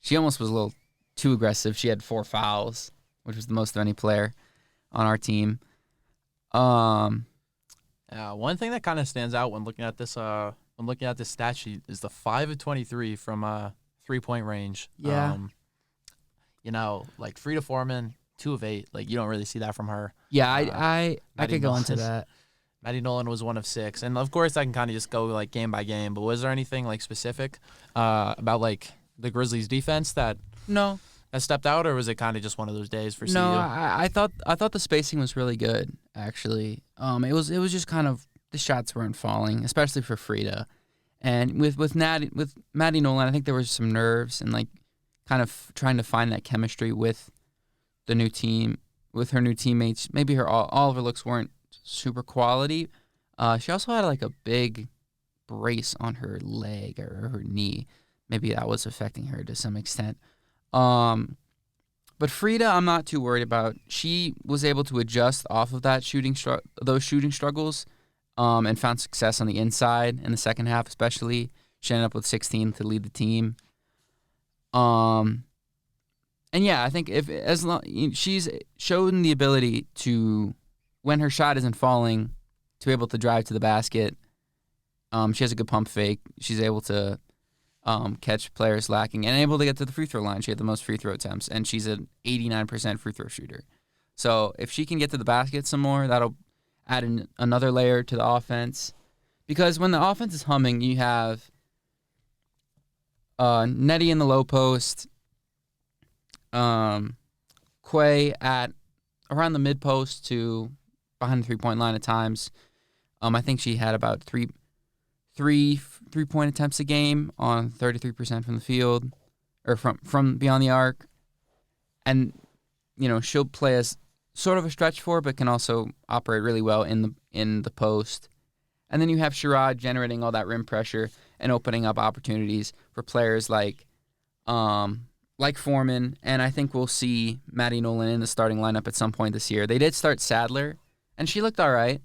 She almost was a little too aggressive. She had 4 fouls, which was the most of any player on our team. One thing that kind of stands out when looking at this stat sheet is the 5 of 23 from 3-point range. Yeah. Like Frida Foreman, 2 of 8. Like, you don't really see that from her. Yeah, I could go into that. Maddie Nolan was 1 of 6, and of course I can kind of just go like game by game. But was there anything like specific about like the Grizzlies' defense that stepped out, or was it kind of just one of those days for CU? No, I thought the spacing was really good, actually. It was just kind of the shots weren't falling, especially for Frida. And with Maddie Nolan, I think there was some nerves and like kind of trying to find that chemistry with the new team, with her new teammates. Maybe all of her looks weren't super quality. She also had like a big brace on her leg or her knee. Maybe that was affecting her to some extent. But Frida, I'm not too worried about. She was able to adjust off of that those shooting struggles, and found success on the inside in the second half, especially. She ended up with 16 to lead the team. And yeah, I think she's shown the ability to, when her shot isn't falling, to be able to drive to the basket. She has a good pump fake. She's able to catch players lacking and able to get to the free throw line. She had the most free throw attempts, and she's an 89% free throw shooter. So if she can get to the basket some more, that'll add another layer to the offense. Because when the offense is humming, you have Nettie in the low post, Quay at around the mid post to behind the 3-point line at times. I think she had about three-point attempts a game on 33% from the field, or from beyond the arc. And she'll play as sort of a stretch four, but can also operate really well in the post. And then you have Sherrod generating all that rim pressure and opening up opportunities for players like Foreman. And I think we'll see Maddie Nolan in the starting lineup at some point this year. They did start Sadler, and she looked all right,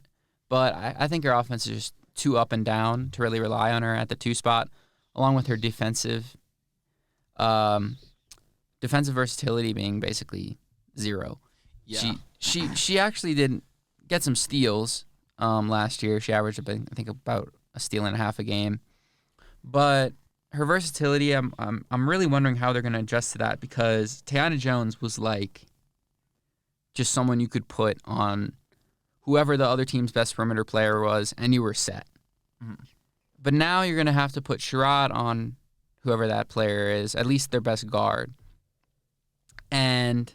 but I think her offense is just too up and down to really rely on her at the 2 spot, along with her defensive versatility being basically zero. Yeah. She actually did get some steals last year. She averaged, I think, about a steal and a half a game. But her versatility, I'm really wondering how they're going to adjust to that, because Tiana Jones was like just someone you could put on whoever the other team's best perimeter player was, and you were set. Mm-hmm. But now you're going to have to put Sherrod on whoever that player is, at least their best guard. And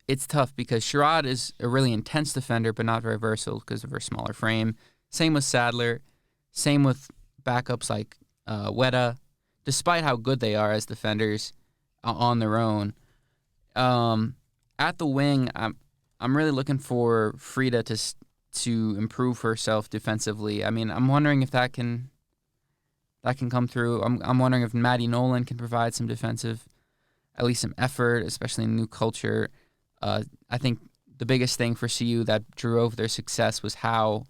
it's tough because Sherrod is a really intense defender, but not very versatile because of her smaller frame. Same with Sadler. Same with backups like Weta. Despite how good they are as defenders on their own, at the wing, I'm really looking for Frida to improve herself defensively. I mean, I'm wondering if that can come through. I'm wondering if Maddie Nolan can provide some defensive, at least some effort, especially in new culture. I think the biggest thing for CU that drove their success was how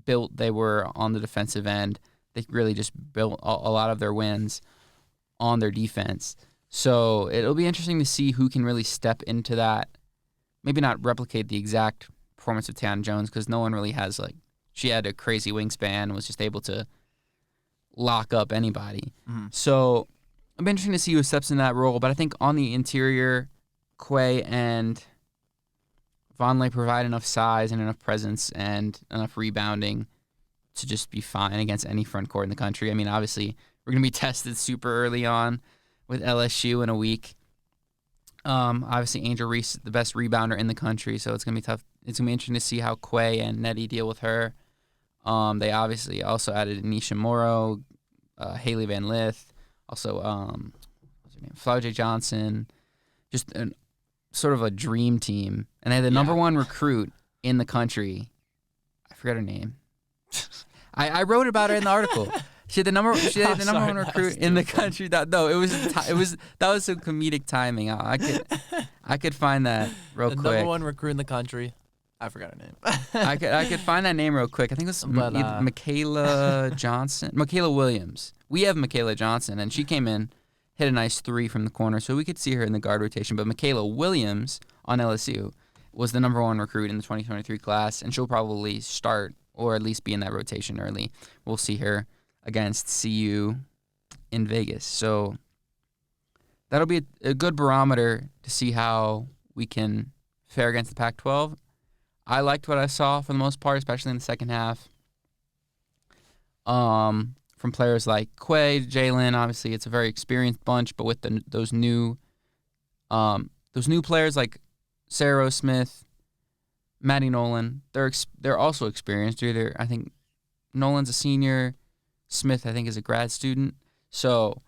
built they were on the defensive end. They really just built a lot of their wins on their defense. So it'll be interesting to see who can really step into that. Maybe not replicate the exact performance of Tiana Jones, because no one really has, she had a crazy wingspan and was just able to lock up anybody. Mm-hmm. So it'll be interesting to see who steps in that role. But I think on the interior, Quay and Vonleh provide enough size and enough presence and enough rebounding to just be fine against any front court in the country. I mean, obviously, we're going to be tested super early on with LSU in a week. Obviously, Angel Reese is the best rebounder in the country, so it's going to be tough. It's going to be interesting to see how Quay and Nettie deal with her. They obviously also added Anisha Morrow, Haley Van Lith, also what's her name? Flauja Johnson. Just sort of a dream team. And they had the number one recruit in the country. I forgot her name. I wrote about her in the article. She had the number one recruit in the country. That was some comedic timing. I could find that real quick. The number one recruit in the country. I forgot her name. I could find that name real quick. I think it was Michaela Johnson. Michaela Williams. We have Michaela Johnson, and she came in, hit a nice 3 from the corner, so we could see her in the guard rotation. But Michaela Williams on LSU was the number one recruit in the 2023 class, and she'll probably start or at least be in that rotation early. We'll see her against CU in Vegas. So that'll be a good barometer to see how we can fare against the Pac-12. I liked what I saw for the most part, especially in the second half. From players like Quay, Jalen, obviously it's a very experienced bunch, but with those new players like Sarah Rose Smith, Maddie Nolan, they're also experienced. I think Nolan's a senior, Smith I think is a grad student, so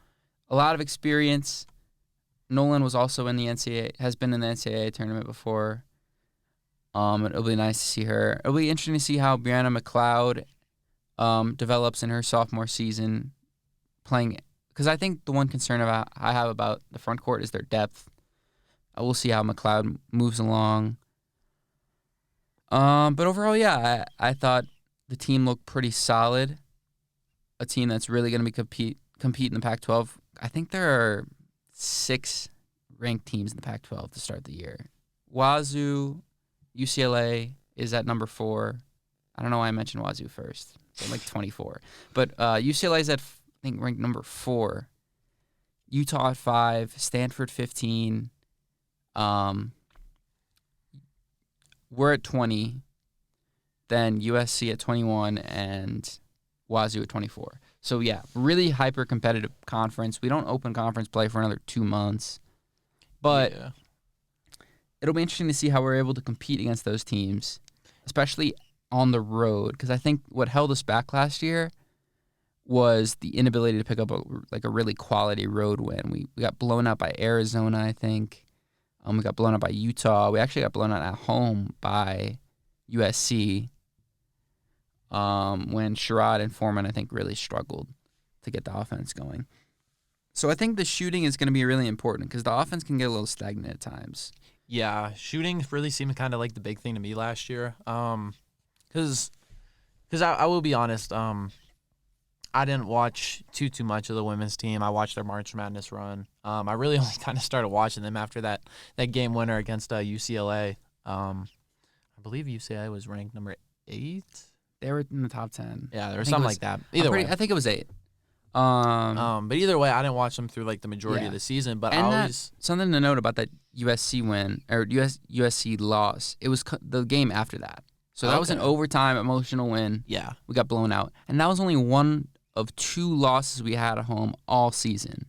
a lot of experience. Nolan was also has been in the NCAA tournament before. It'll be nice to see her. It'll be interesting to see how Brianna McLeod develops in her sophomore season playing, because I think the one concern I have about the front court is their depth. We'll see how McLeod moves along. But overall, yeah, I thought the team looked pretty solid. A team that's really going to be compete in the Pac-12. I think there are 6 ranked teams in the Pac-12 to start the year. Wazoo, UCLA is at number 4. I don't know why I mentioned Wazoo first. They're like 24. But UCLA is at, I think, ranked number 4. Utah at 5. Stanford 15. We're at 20. Then USC at 21 and Wazoo at 24. So, yeah, really hyper-competitive conference. We don't open conference play for another 2 months. But it'll be interesting to see how we're able to compete against those teams, especially on the road. Because I think what held us back last year was the inability to pick up a really quality road win. We got blown out by Arizona, I think. We got blown out by Utah. We actually got blown out at home by USC. When Sherrod and Foreman, I think, really struggled to get the offense going. So I think the shooting is going to be really important because the offense can get a little stagnant at times. Yeah, shooting really seemed kind of like the big thing to me last year. Because I will be honest, I didn't watch too much of the women's team. I watched their March Madness run. I really only kind of started watching them after that game winner against UCLA. I believe UCLA was ranked number 8. They were in the top 10. Yeah, there was something like that. Either way, I think it was 8. But either way, I didn't watch them through like the majority of the season. But and I always something to note about that USC win or USC loss. It was the game after that, so that was an overtime emotional win. Yeah, we got blown out, and that was only one of 2 losses we had at home all season.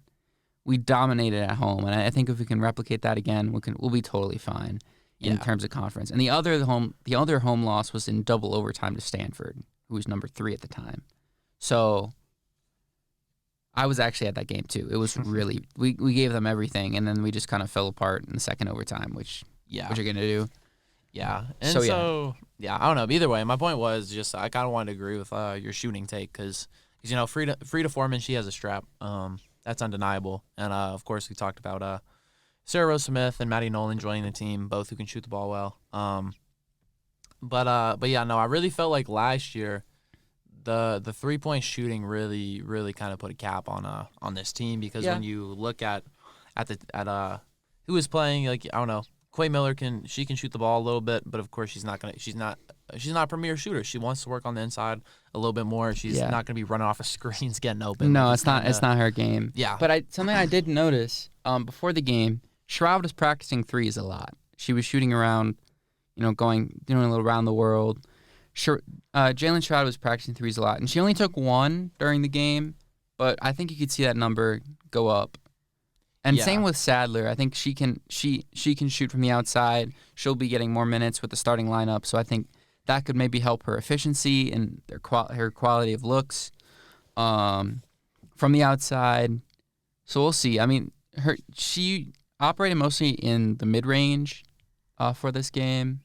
We dominated at home, and I think if we can replicate that again, we'll be totally fine in terms of conference. And the other home loss was in double overtime to Stanford, who was number 3 at the time. So I was actually at that game too. It was really we gave them everything, and then we just kind of fell apart in the second overtime, which what you're gonna do. Yeah, and so I don't know. But either way, my point was just I kind of wanted to agree with your shooting take because Frida Foreman, she has a strap. That's undeniable, and of course we talked about Sarah Rose Smith and Maddie Nolan joining the team, both who can shoot the ball well. But yeah, no, I really felt like last year the 3-point shooting really kind of put a cap on this team because when you look at who was playing, like I don't know, Quay Miller can shoot the ball a little bit, but of course she's not a premier shooter. She wants to work on the inside a little bit more. She's not going to be running off of screens getting open. No, it's not her game. Yeah. But something I did notice before the game, Sherrod was practicing threes a lot. She was shooting around, doing a little around the world. Jalen Sherrod was practicing threes a lot, and she only took 1 during the game, but I think you could see that number go up. And same with Sadler. I think she can shoot from the outside. She'll be getting more minutes with the starting lineup, so I think that could maybe help her efficiency and her quality of looks from the outside. So we'll see. I mean, she operated mostly in the mid-range for this game.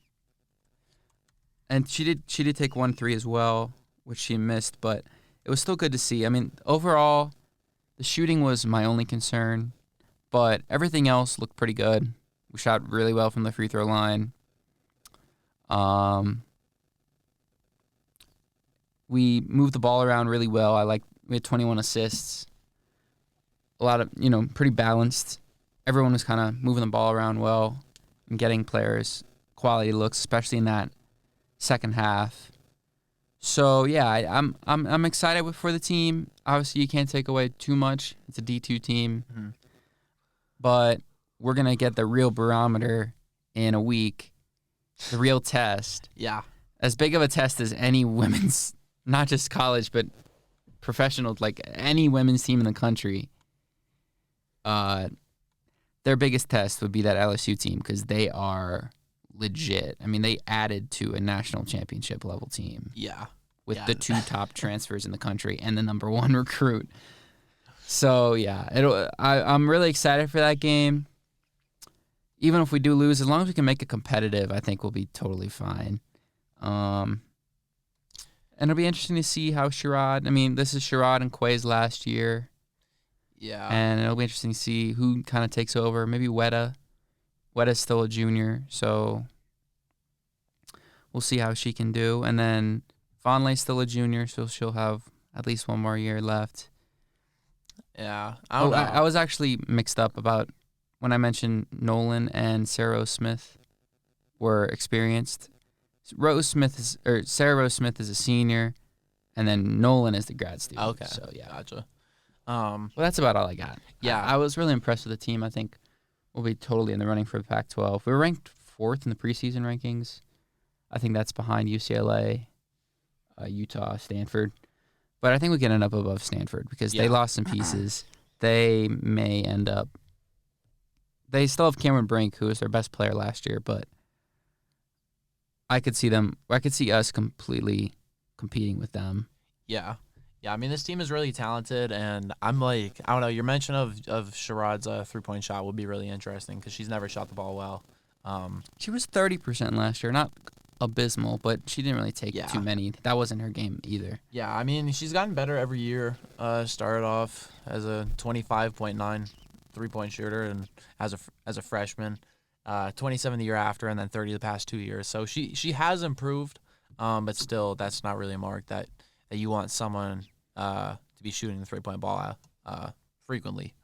And she did take 1 3 as well, which she missed, but it was still good to see. I mean, overall, the shooting was my only concern, but everything else looked pretty good. We shot really well from the free throw line. We moved the ball around really well. We had 21 assists. A lot of, pretty balanced. Everyone was kind of moving the ball around well and getting players quality looks, especially in that second half. So yeah, I'm excited for the team. Obviously, you can't take away too much. It's a D2 team, but we're gonna get the real barometer in a week, the real test. Yeah, as big of a test as any women's, not just college, but professional, like any women's team in the country. Their biggest test would be that LSU team because they are legit. I mean, they added to a national championship level team. Yeah. With the 2 top transfers in the country and the number 1 recruit. So, yeah, I'm really excited for that game. Even if we do lose, as long as we can make it competitive, I think we'll be totally fine. And it'll be interesting to see how Sherrod, this is Sherrod and Quay's last year. Yeah. And it'll be interesting to see who kind of takes over. Maybe Weta. Weta's still a junior, so we'll see how she can do. And then Vonleh's still a junior, so she'll have at least one more year left. Yeah, I don't know. I was actually mixed up about when I mentioned Nolan and Sarah Rose Smith were experienced. Sarah Rose Smith is a senior, and then Nolan is the grad student. Okay, so yeah, gotcha. Well, that's about all I got. Yeah. I was really impressed with the team. I think we'll be totally in the running for the Pac-12. We were ranked 4th in the preseason rankings. I think that's behind UCLA, Utah, Stanford. But I think we can end up above Stanford because they lost some pieces. They may end up. They still have Cameron Brink, who was their best player last year, but I could see us completely competing with them. Yeah. Yeah, I mean, this team is really talented, and I'm like, I don't know, your mention of Sherrod's three-point shot would be really interesting because she's never shot the ball well. She was 30% last year, not abysmal, but she didn't really take too many. That wasn't her game either. Yeah, I mean, she's gotten better every year. Started off as a 25.9 three-point shooter and as a freshman, 27 the year after, and then 30 the past 2 years. So she has improved, but still, that's not really a mark that you want someone to be shooting the three-point ball frequently.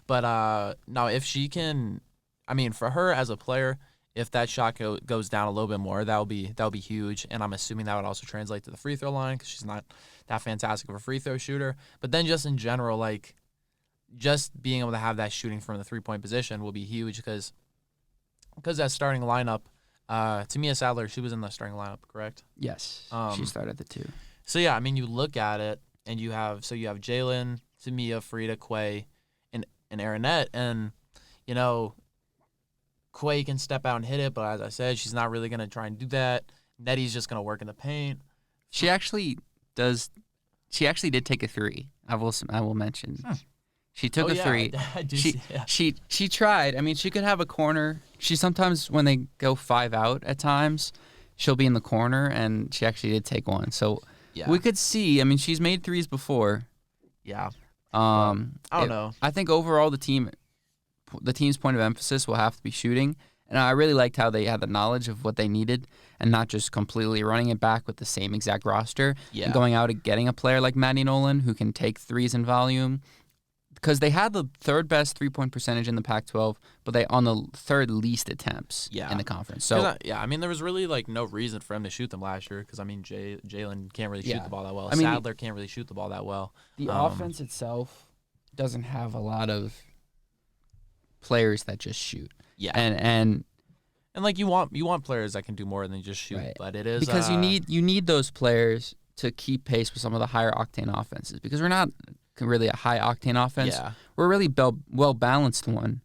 But now if she can, I mean, for her as a player, if that shot goes down a little bit more, that would be huge. And I'm assuming that would also translate to the free throw line because she's not that fantastic of a free throw shooter. But then just in general, like just being able to have that shooting from the 3-point position will be huge because that starting lineup, Tamia Sadler, she was in the starting lineup, correct? Yes, she started the 2. So yeah, I mean, you look at it and you have Jalen, Tamia, Frida, Quay, and Aaronette, and you know, Quay can step out and hit it, but as I said, she's not really gonna try and do that. Nettie's just gonna work in the paint. She actually does. She actually did take a 3. I will mention. She took a 3. She tried. I mean, she could have a corner. She sometimes, when they go 5 out at times, she'll be in the corner, and she actually did take one. So we could see. I mean, she's made 3s before. Yeah. I don't know. I think overall the team's point of emphasis will have to be shooting, and I really liked how they had the knowledge of what they needed and not just completely running it back with the same exact roster and going out and getting a player like Maddie Nolan who can take 3s in volume. Because they had the 3rd best 3-point percentage in the Pac-12, but they on the 3rd least attempts in the conference. So I mean, there was really like no reason for him to shoot them last year because I mean, Jalen can't really shoot the ball that well. I mean, Sadler can't really shoot the ball that well. The offense itself doesn't have a lot of players that just shoot. Yeah, and like you want players that can do more than just shoot. Right. But it is because you need those players to keep pace with some of the higher octane offenses because we're not really a high octane offense. Yeah. We're a really well balanced one,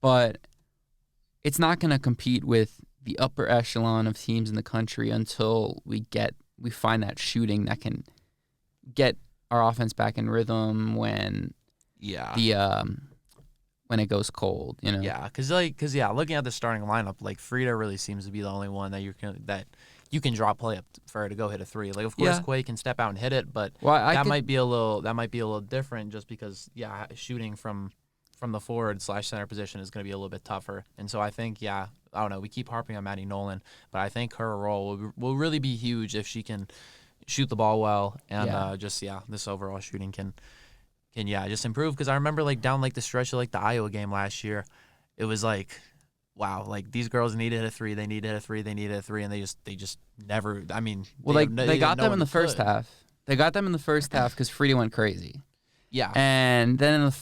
but it's not going to compete with the upper echelon of teams in the country until we find that shooting that can get our offense back in rhythm when when it goes cold, you know. Yeah, because looking at the starting lineup, like Frida really seems to be the only one that you can draw play up for her to go hit a 3. Like of course Quay can step out and hit it, but that might be a little different just because shooting from the forward/center position is going to be a little bit tougher. And so I think I don't know, we keep harping on Maddie Nolan, but I think her role will really be huge if she can shoot the ball well and this overall shooting can just improve because I remember like down like the stretch of like the Iowa game last year, it was like, wow, like these girls needed a 3, they needed a 3, they needed a 3, and they just never. I mean, they got them in the first half. They got them in the first half because Frida went crazy. Yeah, and then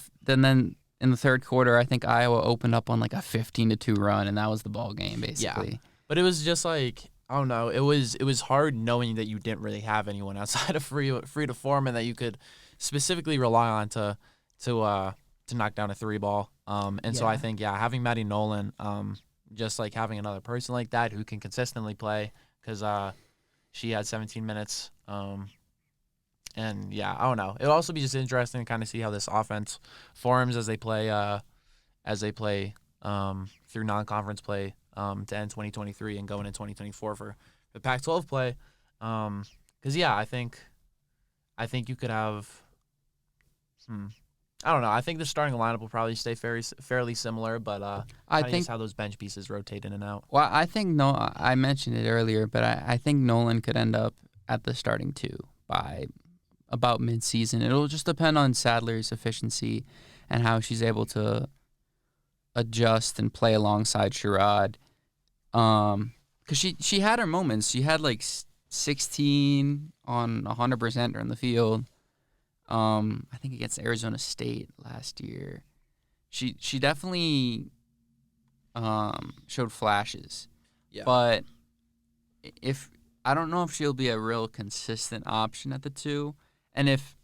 in the 3rd quarter, I think Iowa opened up on like a 15-2 run, and that was the ball game basically. Yeah, but it was just like I don't know. It was hard knowing that you didn't really have anyone outside of Frida Foreman that you could specifically rely on to knock down a 3 ball. So I think having Maddie Nolan, just like having another person like that who can consistently play because she had 17 minutes. And I don't know. It'll also be just interesting to kind of see how this offense forms as they play through non-conference play to end 2023 and going into 2024 for the Pac-12 play. Because I think you could have. I don't know. I think the starting lineup will probably stay fairly similar, but I think how those bench pieces rotate in and out. Well, I think I mentioned it earlier, but I think Nolan could end up at the starting two by about mid-season. It'll just depend on Sadler's efficiency and how she's able to adjust and play alongside Sherrod. Because she had her moments. She had like 16 on 100% during the field. I think against Arizona State last year. She definitely showed flashes. Yeah. But I don't know if she'll be a real consistent option at the two. And if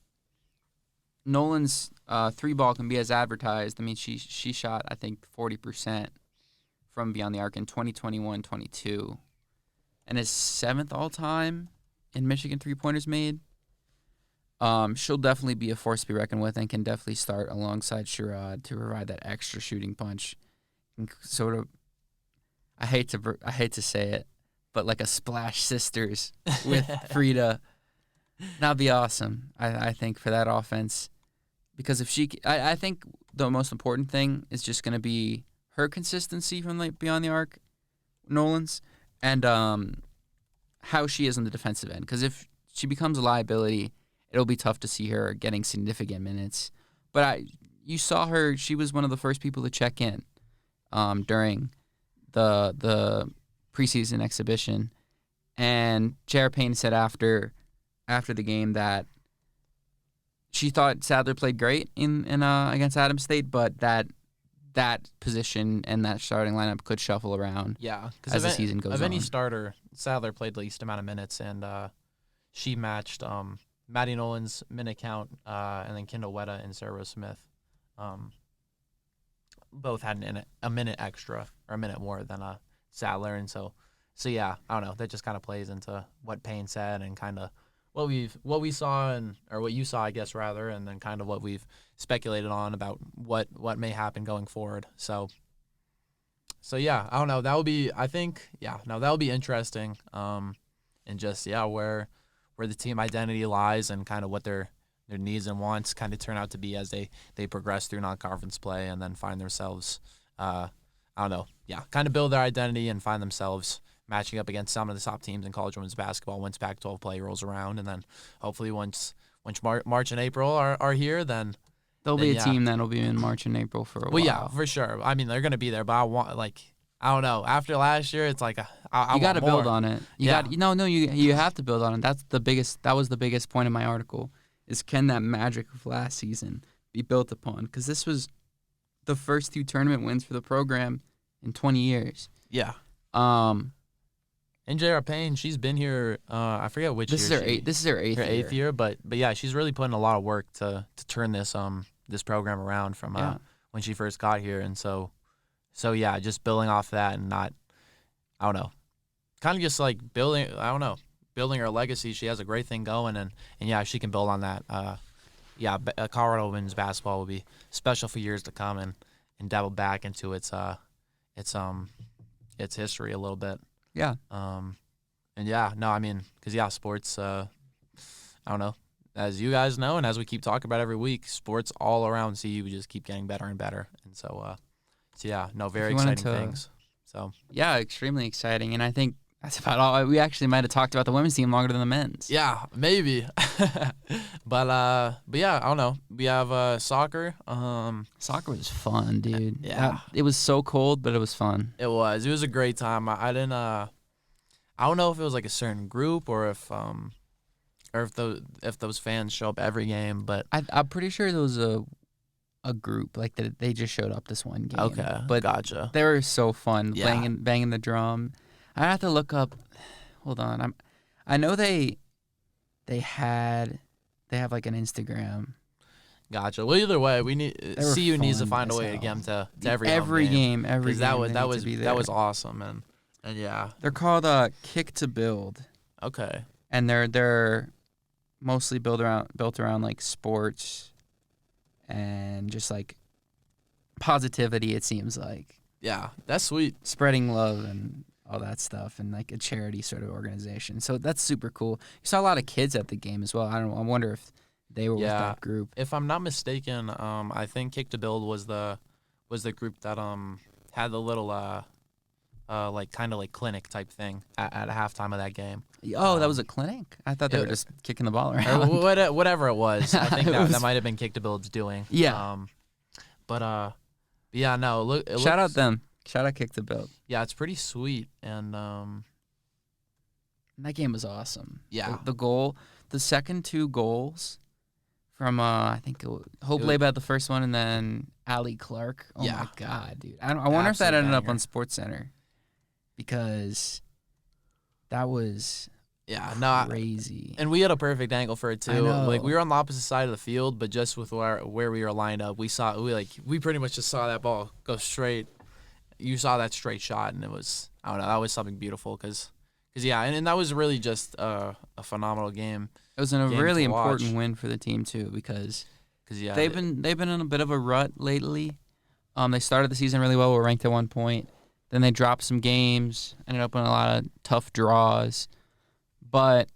Nolan's three ball can be as advertised, I mean, she shot, I think, 40% from beyond the arc in 2021-22 and is 7th all-time in Michigan three-pointers made. She'll definitely be a force to be reckoned with and can definitely start alongside Sherrod to provide that extra shooting punch. And sort of, I hate to say it, but like a Splash Sisters with Frida. That'd be awesome, I think, for that offense. Because if I think the most important thing is just going to be her consistency from like beyond the arc, Nolan's, and how she is on the defensive end. Because if she becomes a liability, it'll be tough to see her getting significant minutes. But you saw her; she was one of the first people to check in during the preseason exhibition, and J.R. Payne said after the game that she thought Sadler played great in against Adams State, but that position and that starting lineup could shuffle around. Yeah, as the season goes on. Of any starter, Sadler played the least amount of minutes, and she matched Maddie Nolan's minute count, and then Kendall Wetta and Sarah Rose Smith. Both had a minute extra or a minute more than Sadler, and so yeah, I don't know. That just kind of plays into what Payne said and kind of what we saw or what you saw, I guess, rather, and then kind of what we've speculated on about what may happen going forward. So yeah, I don't know. That would be, I think, that would be interesting. And just where the team identity lies and kind of what their needs and wants kind of turn out to be as they progress through non-conference play and then find themselves, I don't know, kind of build their identity and find themselves matching up against some of the top teams in college women's basketball once Pac-12 play rolls around, and then hopefully once March and April are here, then there'll be a team that'll be in March and April for a while. Well, yeah, for sure. I mean, they're going to be there, but I don't know. After last year, it's like I got to build on it. You have to build on it. That was the biggest point of my article. Is can that magic of last season be built upon? Because this was the first 2 tournament wins for the program in 20 years. Yeah. And J.R. Payne, she's been here. I forget which this year. This is her eighth year. But yeah, she's really putting a lot of work to turn this program around from when she first got here, and so yeah, just building off that and not, I don't know, kind of just like building her legacy. She has a great thing going, and yeah, she can build on that. Colorado women's basketball will be special for years to come, and dabble back into its history a little bit. Yeah. Because sports, I don't know, as you guys know, and as we keep talking about every week, sports all around CU just keep getting better and better. And very exciting things. So yeah, extremely exciting. And I think that's about all. We actually might have talked about the women's team longer than the men's. Yeah, maybe. but yeah, I don't know. We have soccer. Soccer was fun, dude. Yeah. It was so cold, but it was fun. It was. It was a great time. I didn't. I don't know if it was like a certain group or if those fans show up every game, but I'm pretty sure there was a group like that. They just showed up this one game. Okay, but gotcha. They were so fun, yeah. banging the drum. I have to look up. Hold on. I know they have like an Instagram. Gotcha. Well, either way, CU needs to find a way to get them to every game. Because that was awesome, and yeah. They're called Kick to Build. Okay. And they're mostly built around like sports and just like positivity. It seems like. Yeah, that's sweet. Spreading love and all that stuff, and like a charity sort of organization. So that's super cool. You saw a lot of kids at the game as well. I wonder if they were with that group. If I'm not mistaken, I think Kick to Build was the group that had the little like kind of like clinic type thing at halftime of that game. Oh, that was a clinic? I thought they were just kicking the ball around. Or whatever it was. I think that was- might have been Kick to Build's doing. Yeah. But yeah, no. Shout out them. Shout out Kick to Build. Yeah, it's pretty sweet, and That game was awesome. Yeah. The second 2 goals from I think Hope Leba had the first one, and then Allie Clark. Oh Yeah. my God, dude! I wonder if that Absolute ended up banger. on SportsCenter, because that was crazy. and we had a perfect angle for it too. I know. Like we were on the opposite side of the field, but just with where we were lined up, we pretty much just saw that ball go straight. You saw that straight shot, and it was, I don't know, that was something beautiful because yeah, and that was really just a phenomenal game. It was a game really to watch. important win for the team too, because Yeah, they've been in a bit of a rut lately. They started the season really well. We're ranked at one point. Then they dropped some games, ended up in a lot of tough draws. But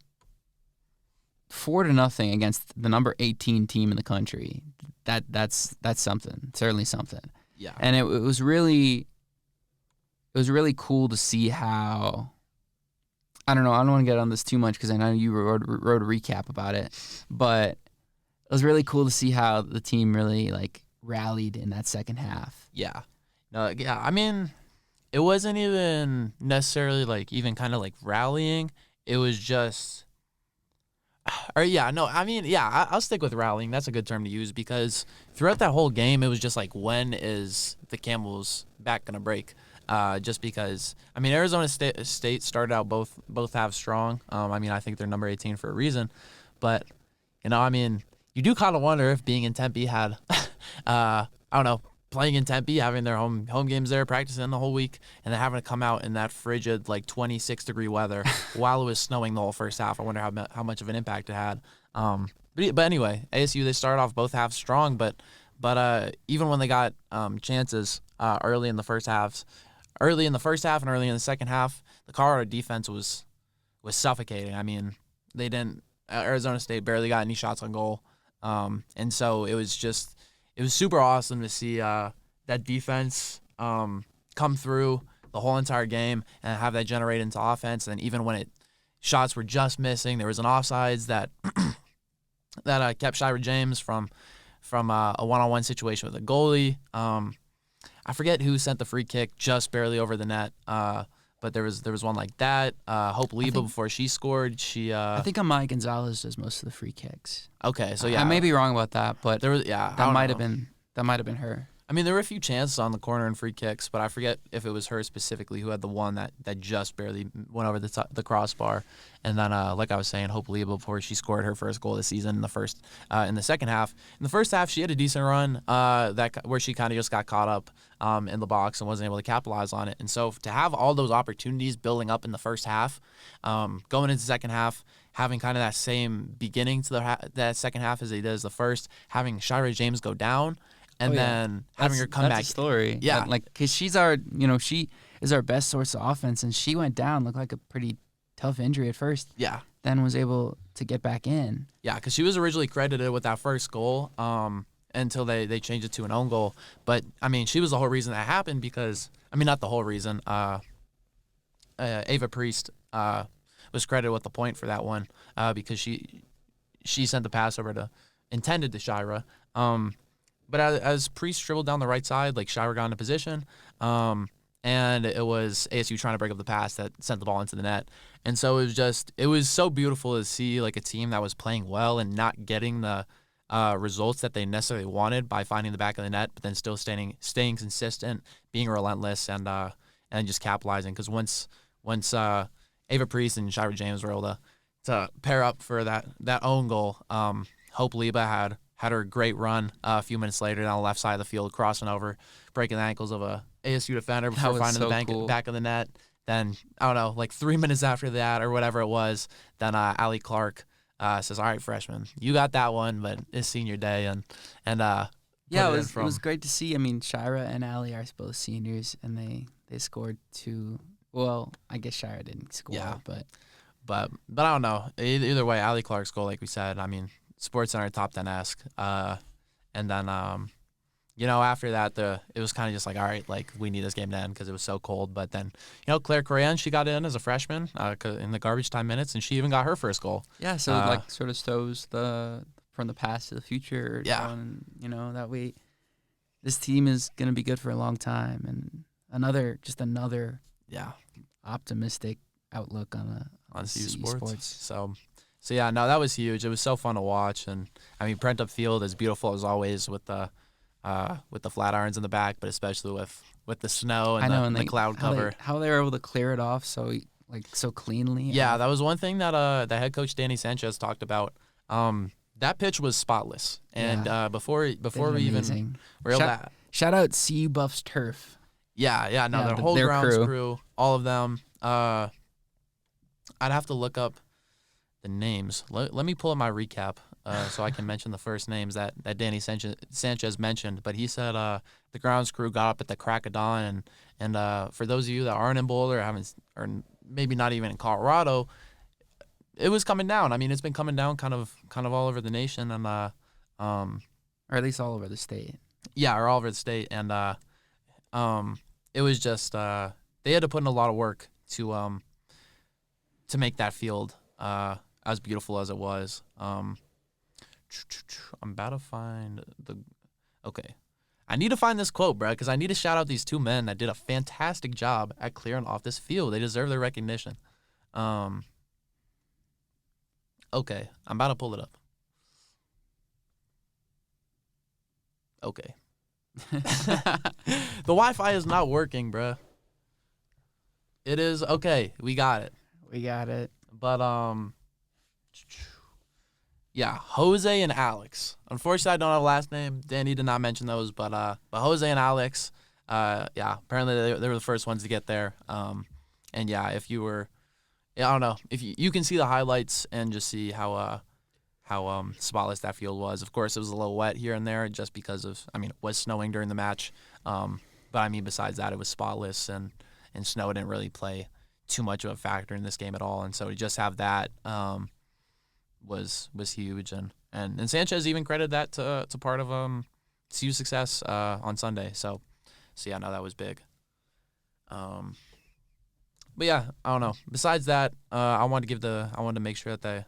4-0 against the number 18 team in the country, that's something. Certainly something. yeah, And it was really cool to see how. I don't know. I don't want to get on this too much because I know you wrote a recap about it, but it was really cool to see how the team really like rallied in that second half. yeah, no, yeah. I mean, it wasn't even necessarily like even kind of like rallying. It was just, or yeah, no. I mean, yeah, I'll stick with rallying. That's a good term to use because throughout that whole game, it was just like, when is the Camel's back gonna break? Just because, I mean, Arizona State started out both halves strong. I mean, I think they're number 18 for a reason, but I mean, you do kind of wonder if being in Tempe had, I don't know, playing in Tempe, having their home games there, practicing the whole week, and then having to come out in that frigid like 26-degree weather while it was snowing the whole first half. I wonder how much of an impact it had. But anyway, ASU, they started off both halves strong, but even when they got chances early in the first half and early in the second half, the Colorado defense was suffocating. I mean, they didn't. Arizona State barely got any shots on goal, and so it was super awesome to see that defense come through the whole entire game and have that generate into offense. And even when shots were just missing, there was an offsides that kept Shira James from a one-on-one situation with a goalie. I forget who sent the free kick just barely over the net, but there was one like that. Hope Leba, before she scored, I think Amaya Gonzalez does most of the free kicks. Okay, so yeah, I may be wrong about that, but there was that might have been her. I mean, there were a few chances on the corner and free kicks, but I forget if it was her specifically who had the one that just barely went over the crossbar. And then, like I was saying, Hope Leba, before she scored her first goal of the season in the second half. In the first half, she had a decent run where she kind of just got caught up in the box and wasn't able to capitalize on it. And so to have all those opportunities building up in the first half, going into the second half, having kind of that same beginning to that second half as they did as the first, having Shira James go down, and then having her come back. That's a story. Yeah. Because she is our best source of offense, and she went down, looked like a pretty tough injury at first. Yeah. Then was able to get back in. Yeah, because she was originally credited with that first goal until they changed it to an own goal. But, I mean, she was the whole reason that happened because, I mean, not the whole reason. Ava Priest was credited with the point for that one because she sent the pass over intended to Shira. But as Priest dribbled down the right side, like Shira got into position, and it was ASU trying to break up the pass that sent the ball into the net. And so it was so beautiful to see like a team that was playing well and not getting the results that they necessarily wanted by finding the back of the net, but then still staying consistent, being relentless, and just capitalizing. Because once Ava Priest and Shira James were able to pair up for that own goal, Hope Leba had her great run a few minutes later down the left side of the field, crossing over, breaking the ankles of a ASU defender before finding the back of the net. Then, I don't know, like 3 minutes after that or whatever it was, then Allie Clark says, "All right, freshman, you got that one, but it's senior day." And yeah, it was great to see. I mean, Shira and Allie are both seniors, and they scored two. Well, I guess Shira didn't score, Yeah. but I don't know. Either way, Allie Clark's goal, like we said, I mean, SportsCenter top 10-esque. And then, after that, it was kind of just like, all right, like we need this game to end because it was so cold. But then, Claire Coran, she got in as a freshman in the garbage time minutes, and she even got her first goal. Yeah, so it like sort of stows from the past to the future. Yeah. That this team is gonna be good for a long time, and another yeah optimistic outlook on CU Sports. So yeah, no, that was huge. It was so fun to watch, and I mean, Prent Up Field is beautiful as always with the flat irons in the back, but especially with the snow and the cloud cover. How they were able to clear it off so cleanly. Yeah, that was one thing that the head coach Danny Sanchez talked about. That pitch was spotless, and before we even were able to shout out CU Buffs Turf. Yeah, no, their whole grounds crew, all of them. I'd have to look up the names. Let me pull up my recap so I can mention the first names that Danny Sanchez mentioned. But he said the grounds crew got up at the crack of dawn, and for those of you that aren't in Boulder or maybe not even in Colorado, it was coming down. I mean, it's been coming down kind of all over the nation, and or at least all over the state. Yeah, or all over the state, and it was just they had to put in a lot of work to make that field as beautiful as it was. I'm about to find okay. I need to find this quote, bro, because I need to shout out these two men that did a fantastic job at clearing off this field. They deserve their recognition. Okay, I'm about to pull it up. Okay. The Wi-Fi is not working, bro. It is okay. We got it. But yeah, Jose and Alex. Unfortunately, I don't have a last name. Danny did not mention those, but Jose and Alex, apparently they were the first ones to get there. And yeah, if you were, I don't know, if you can see the highlights and just see how spotless that field was. Of course, it was a little wet here and there just because it was snowing during the match. But I mean, besides that, it was spotless, and snow didn't really play too much of a factor in this game at all. And so to just have that was huge. And Sanchez even credited that to part of CU's success on Sunday. So yeah, no, that was big. But yeah, I don't know. Besides that, I wanted to make sure that the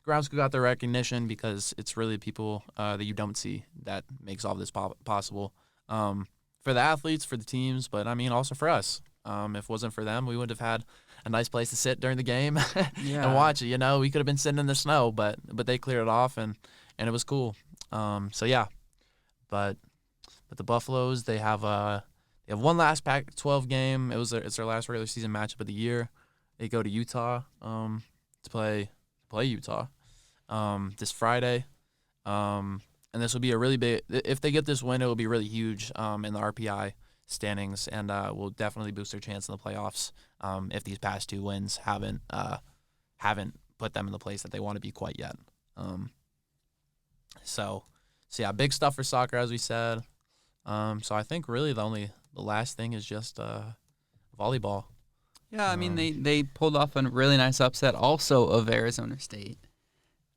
ground school got their recognition, because it's really people that you don't see that makes all this possible. For the athletes, for the teams, but I mean also for us. If it wasn't for them, we would have had a nice place to sit during the game and watch it. We could have been sitting in the snow, but they cleared it off, and it was cool. So yeah, but the Buffaloes, they have one last Pac-12 game. It's their last regular season matchup of the year. They go to Utah to play Utah this Friday. And this will be a really big. If they get this win, it will be really huge in the RPI standings, and will definitely boost their chance in the playoffs. If these past two wins haven't put them in the place that they want to be quite yet. So yeah, big stuff for soccer, as we said. So I think really the last thing is just volleyball. Yeah, I mean they pulled off a really nice upset also of Arizona State.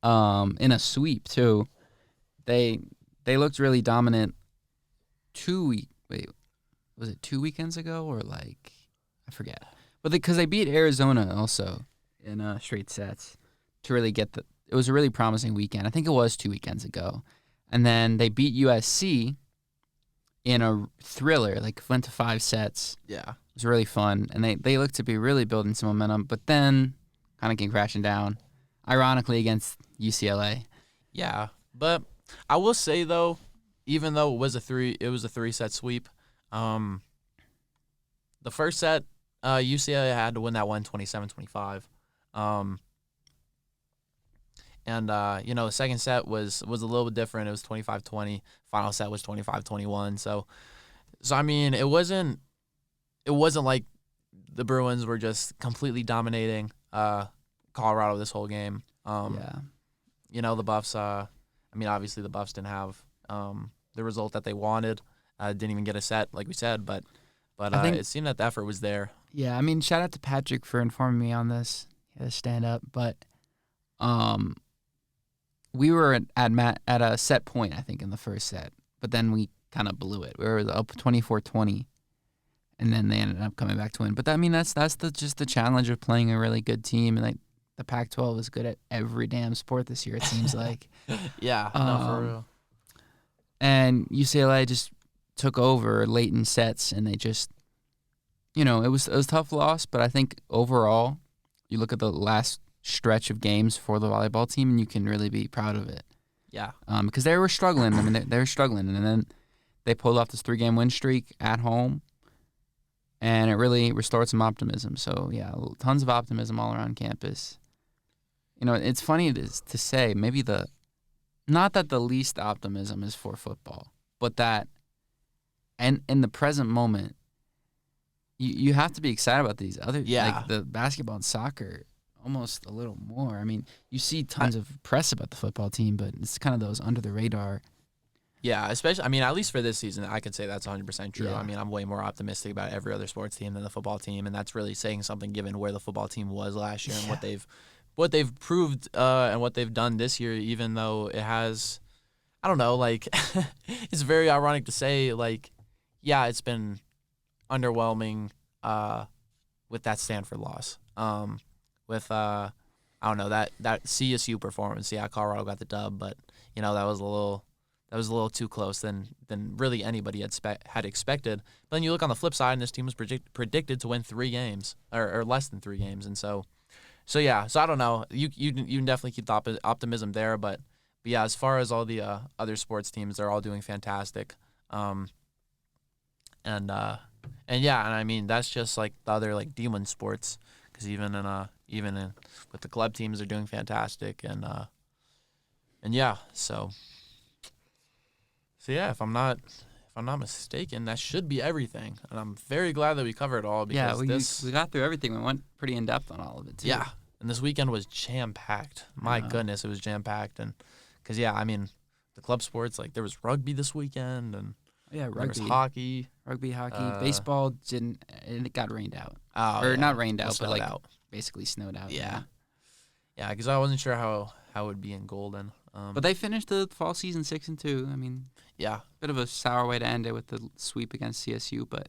In a sweep too. They looked really dominant. 2 weekends ago, or I forget. But because they beat Arizona also in straight sets to really get it was a really promising weekend. I think it was 2 weekends ago. And then they beat USC in a thriller, went to 5 sets. Yeah. It was really fun. And they looked to be really building some momentum, but then kind of came crashing down, ironically, against UCLA. Yeah. But I will say, though, even though it was a 3-set sweep, the first set, UCLA had to win that one 27-25. The second set was a little bit different. It was 25-20. Final set was 25-21. So I mean, it wasn't like the Bruins were just completely dominating Colorado this whole game. The Buffs. Obviously the Buffs didn't have the result that they wanted. Didn't even get a set, like we said, but it seemed that the effort was there. Yeah, shout out to Patrick for informing me on this. He had to stand up, but we were at a set point, I think, in the first set, but then we kind of blew it. We were up 24-20, and then they ended up coming back to win. But that's just the challenge of playing a really good team, and like the Pac-12 is good at every damn sport this year. It seems like. Yeah, no, for real. And UCLA just took over late in sets, and they just, it was a tough loss. But I think overall, you look at the last stretch of games for the volleyball team, and you can really be proud of it. Yeah. Because they were struggling. I mean, they were struggling, and then they pulled off this 3-game win streak at home, and it really restored some optimism. So yeah, tons of optimism all around campus. It's funny to say maybe not that the least optimism is for football, but that, and in the present moment, you have to be excited about these other, like the basketball and soccer, almost a little more. I mean, you see tons of press about the football team, but it's kind of those under the radar. Yeah, especially, I mean, at least for this season, I could say that's 100% true. Yeah. I mean, I'm way more optimistic about every other sports team than the football team, and that's really saying something given where the football team was last year and what they've proved and what they've done this year, even though it has, I don't know, like, it's very ironic to say, like, yeah, it's been underwhelming with that Stanford loss. With, I don't know, that CSU performance. Yeah, Colorado got the dub, but, that was a little too close than really anybody had expected. But then you look on the flip side, and this team was predicted to win 3 games, or less than 3 games, and so yeah, so I don't know. You can definitely keep the optimism there, but yeah, as far as all the other sports teams, they're all doing fantastic, and yeah, and I mean that's just like the other like D1 sports, because even with the club teams, they're doing fantastic, and yeah, so yeah, if I'm not mistaken, that should be everything, and I'm very glad that we covered it all because we got through everything. We went pretty in depth on all of it too. Yeah, and this weekend was jam packed. My goodness, it was jam packed, and because I mean, the club sports, like there was rugby this weekend, and rugby, there was hockey, baseball didn't. It got rained out, not rained out, but like basically snowed out. Yeah, because I wasn't sure how it would be in Golden. But they finished the fall season 6-2. I mean, bit of a sour way to end it with the sweep against CSU, but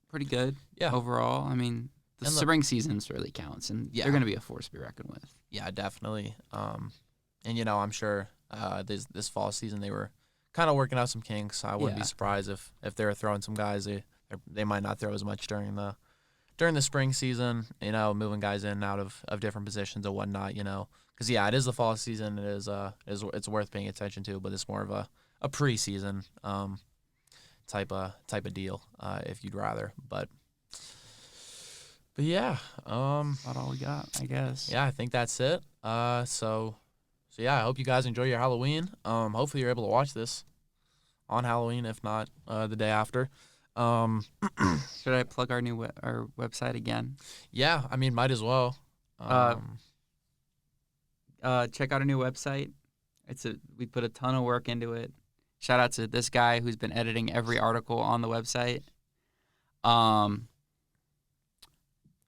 pretty good overall. I mean, the spring seasons really counts, and they're going to be a force to be reckoned with. Yeah, definitely. And I'm sure this fall season they were kind of working out some kinks. I wouldn't be surprised if they were throwing some guys. They might not throw as much during the spring season. Moving guys in and out of different positions and whatnot. Because it is the fall season. It's worth paying attention to, but it's more of a preseason type of deal if you'd rather. But yeah, about all we got, I guess. Yeah, I think that's it. So yeah, I hope you guys enjoy your Halloween. Hopefully you're able to watch this on Halloween, if not the day after. Should I plug our website again? Yeah, I mean, might as well. Check out our new website. We put a ton of work into it. Shout out to this guy who's been editing every article on the website.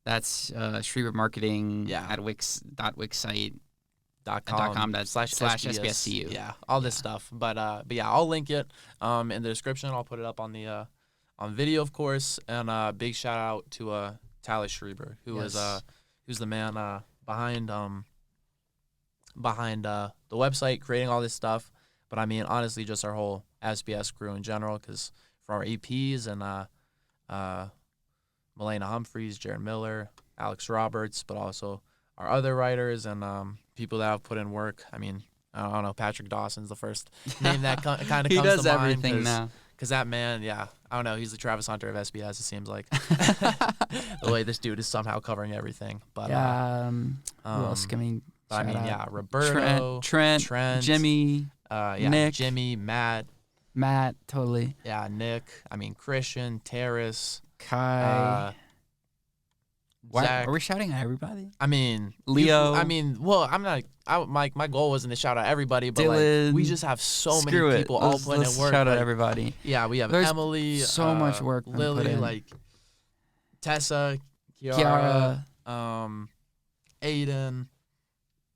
That's Shriver Marketing at wix.wixsite.com / SBSCU. Yeah, all this stuff. But yeah, I'll link it in the description. I'll put it up on the on video, of course. And big shout out to Talis Schreiber, who's the man behind the website, creating all this stuff. But I mean, honestly, just our whole SBS crew in general, because for our APs and Melena Humphreys, Jared Miller, Alex Roberts, but also our other writers and people that have put in work. I mean, I don't know, Patrick Dawson's the first name that kind of comes to mind. He does everything now. Because that man, I don't know, he's the Travis Hunter of SBS, it seems like. The way this dude is somehow covering everything. But who else can we I mean, Roberto, Trent, Jimmy, Nick, Jimmy, Matt, totally. Yeah, Nick. I mean, Christian, Terrace, Kai. Zach. Are we shouting at everybody? I mean, Leo. I'm not. My goal wasn't to shout out everybody, but Dylan, we just have so many people all putting in work. Shout out everybody. Yeah, we have There's Emily. So much work. Lily, like Tessa, Kiara, Aiden.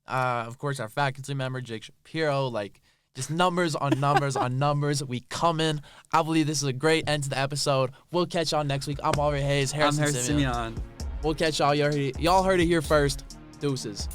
Of course, our faculty member Jake Shapiro. Like, Just numbers on numbers on numbers. We come in. I believe this is a great end to the episode. We'll catch y'all next week. I'm Aubrey Hayes. I'm Harrison Simeon. We'll catch y'all. Y'all heard it here first. Deuces.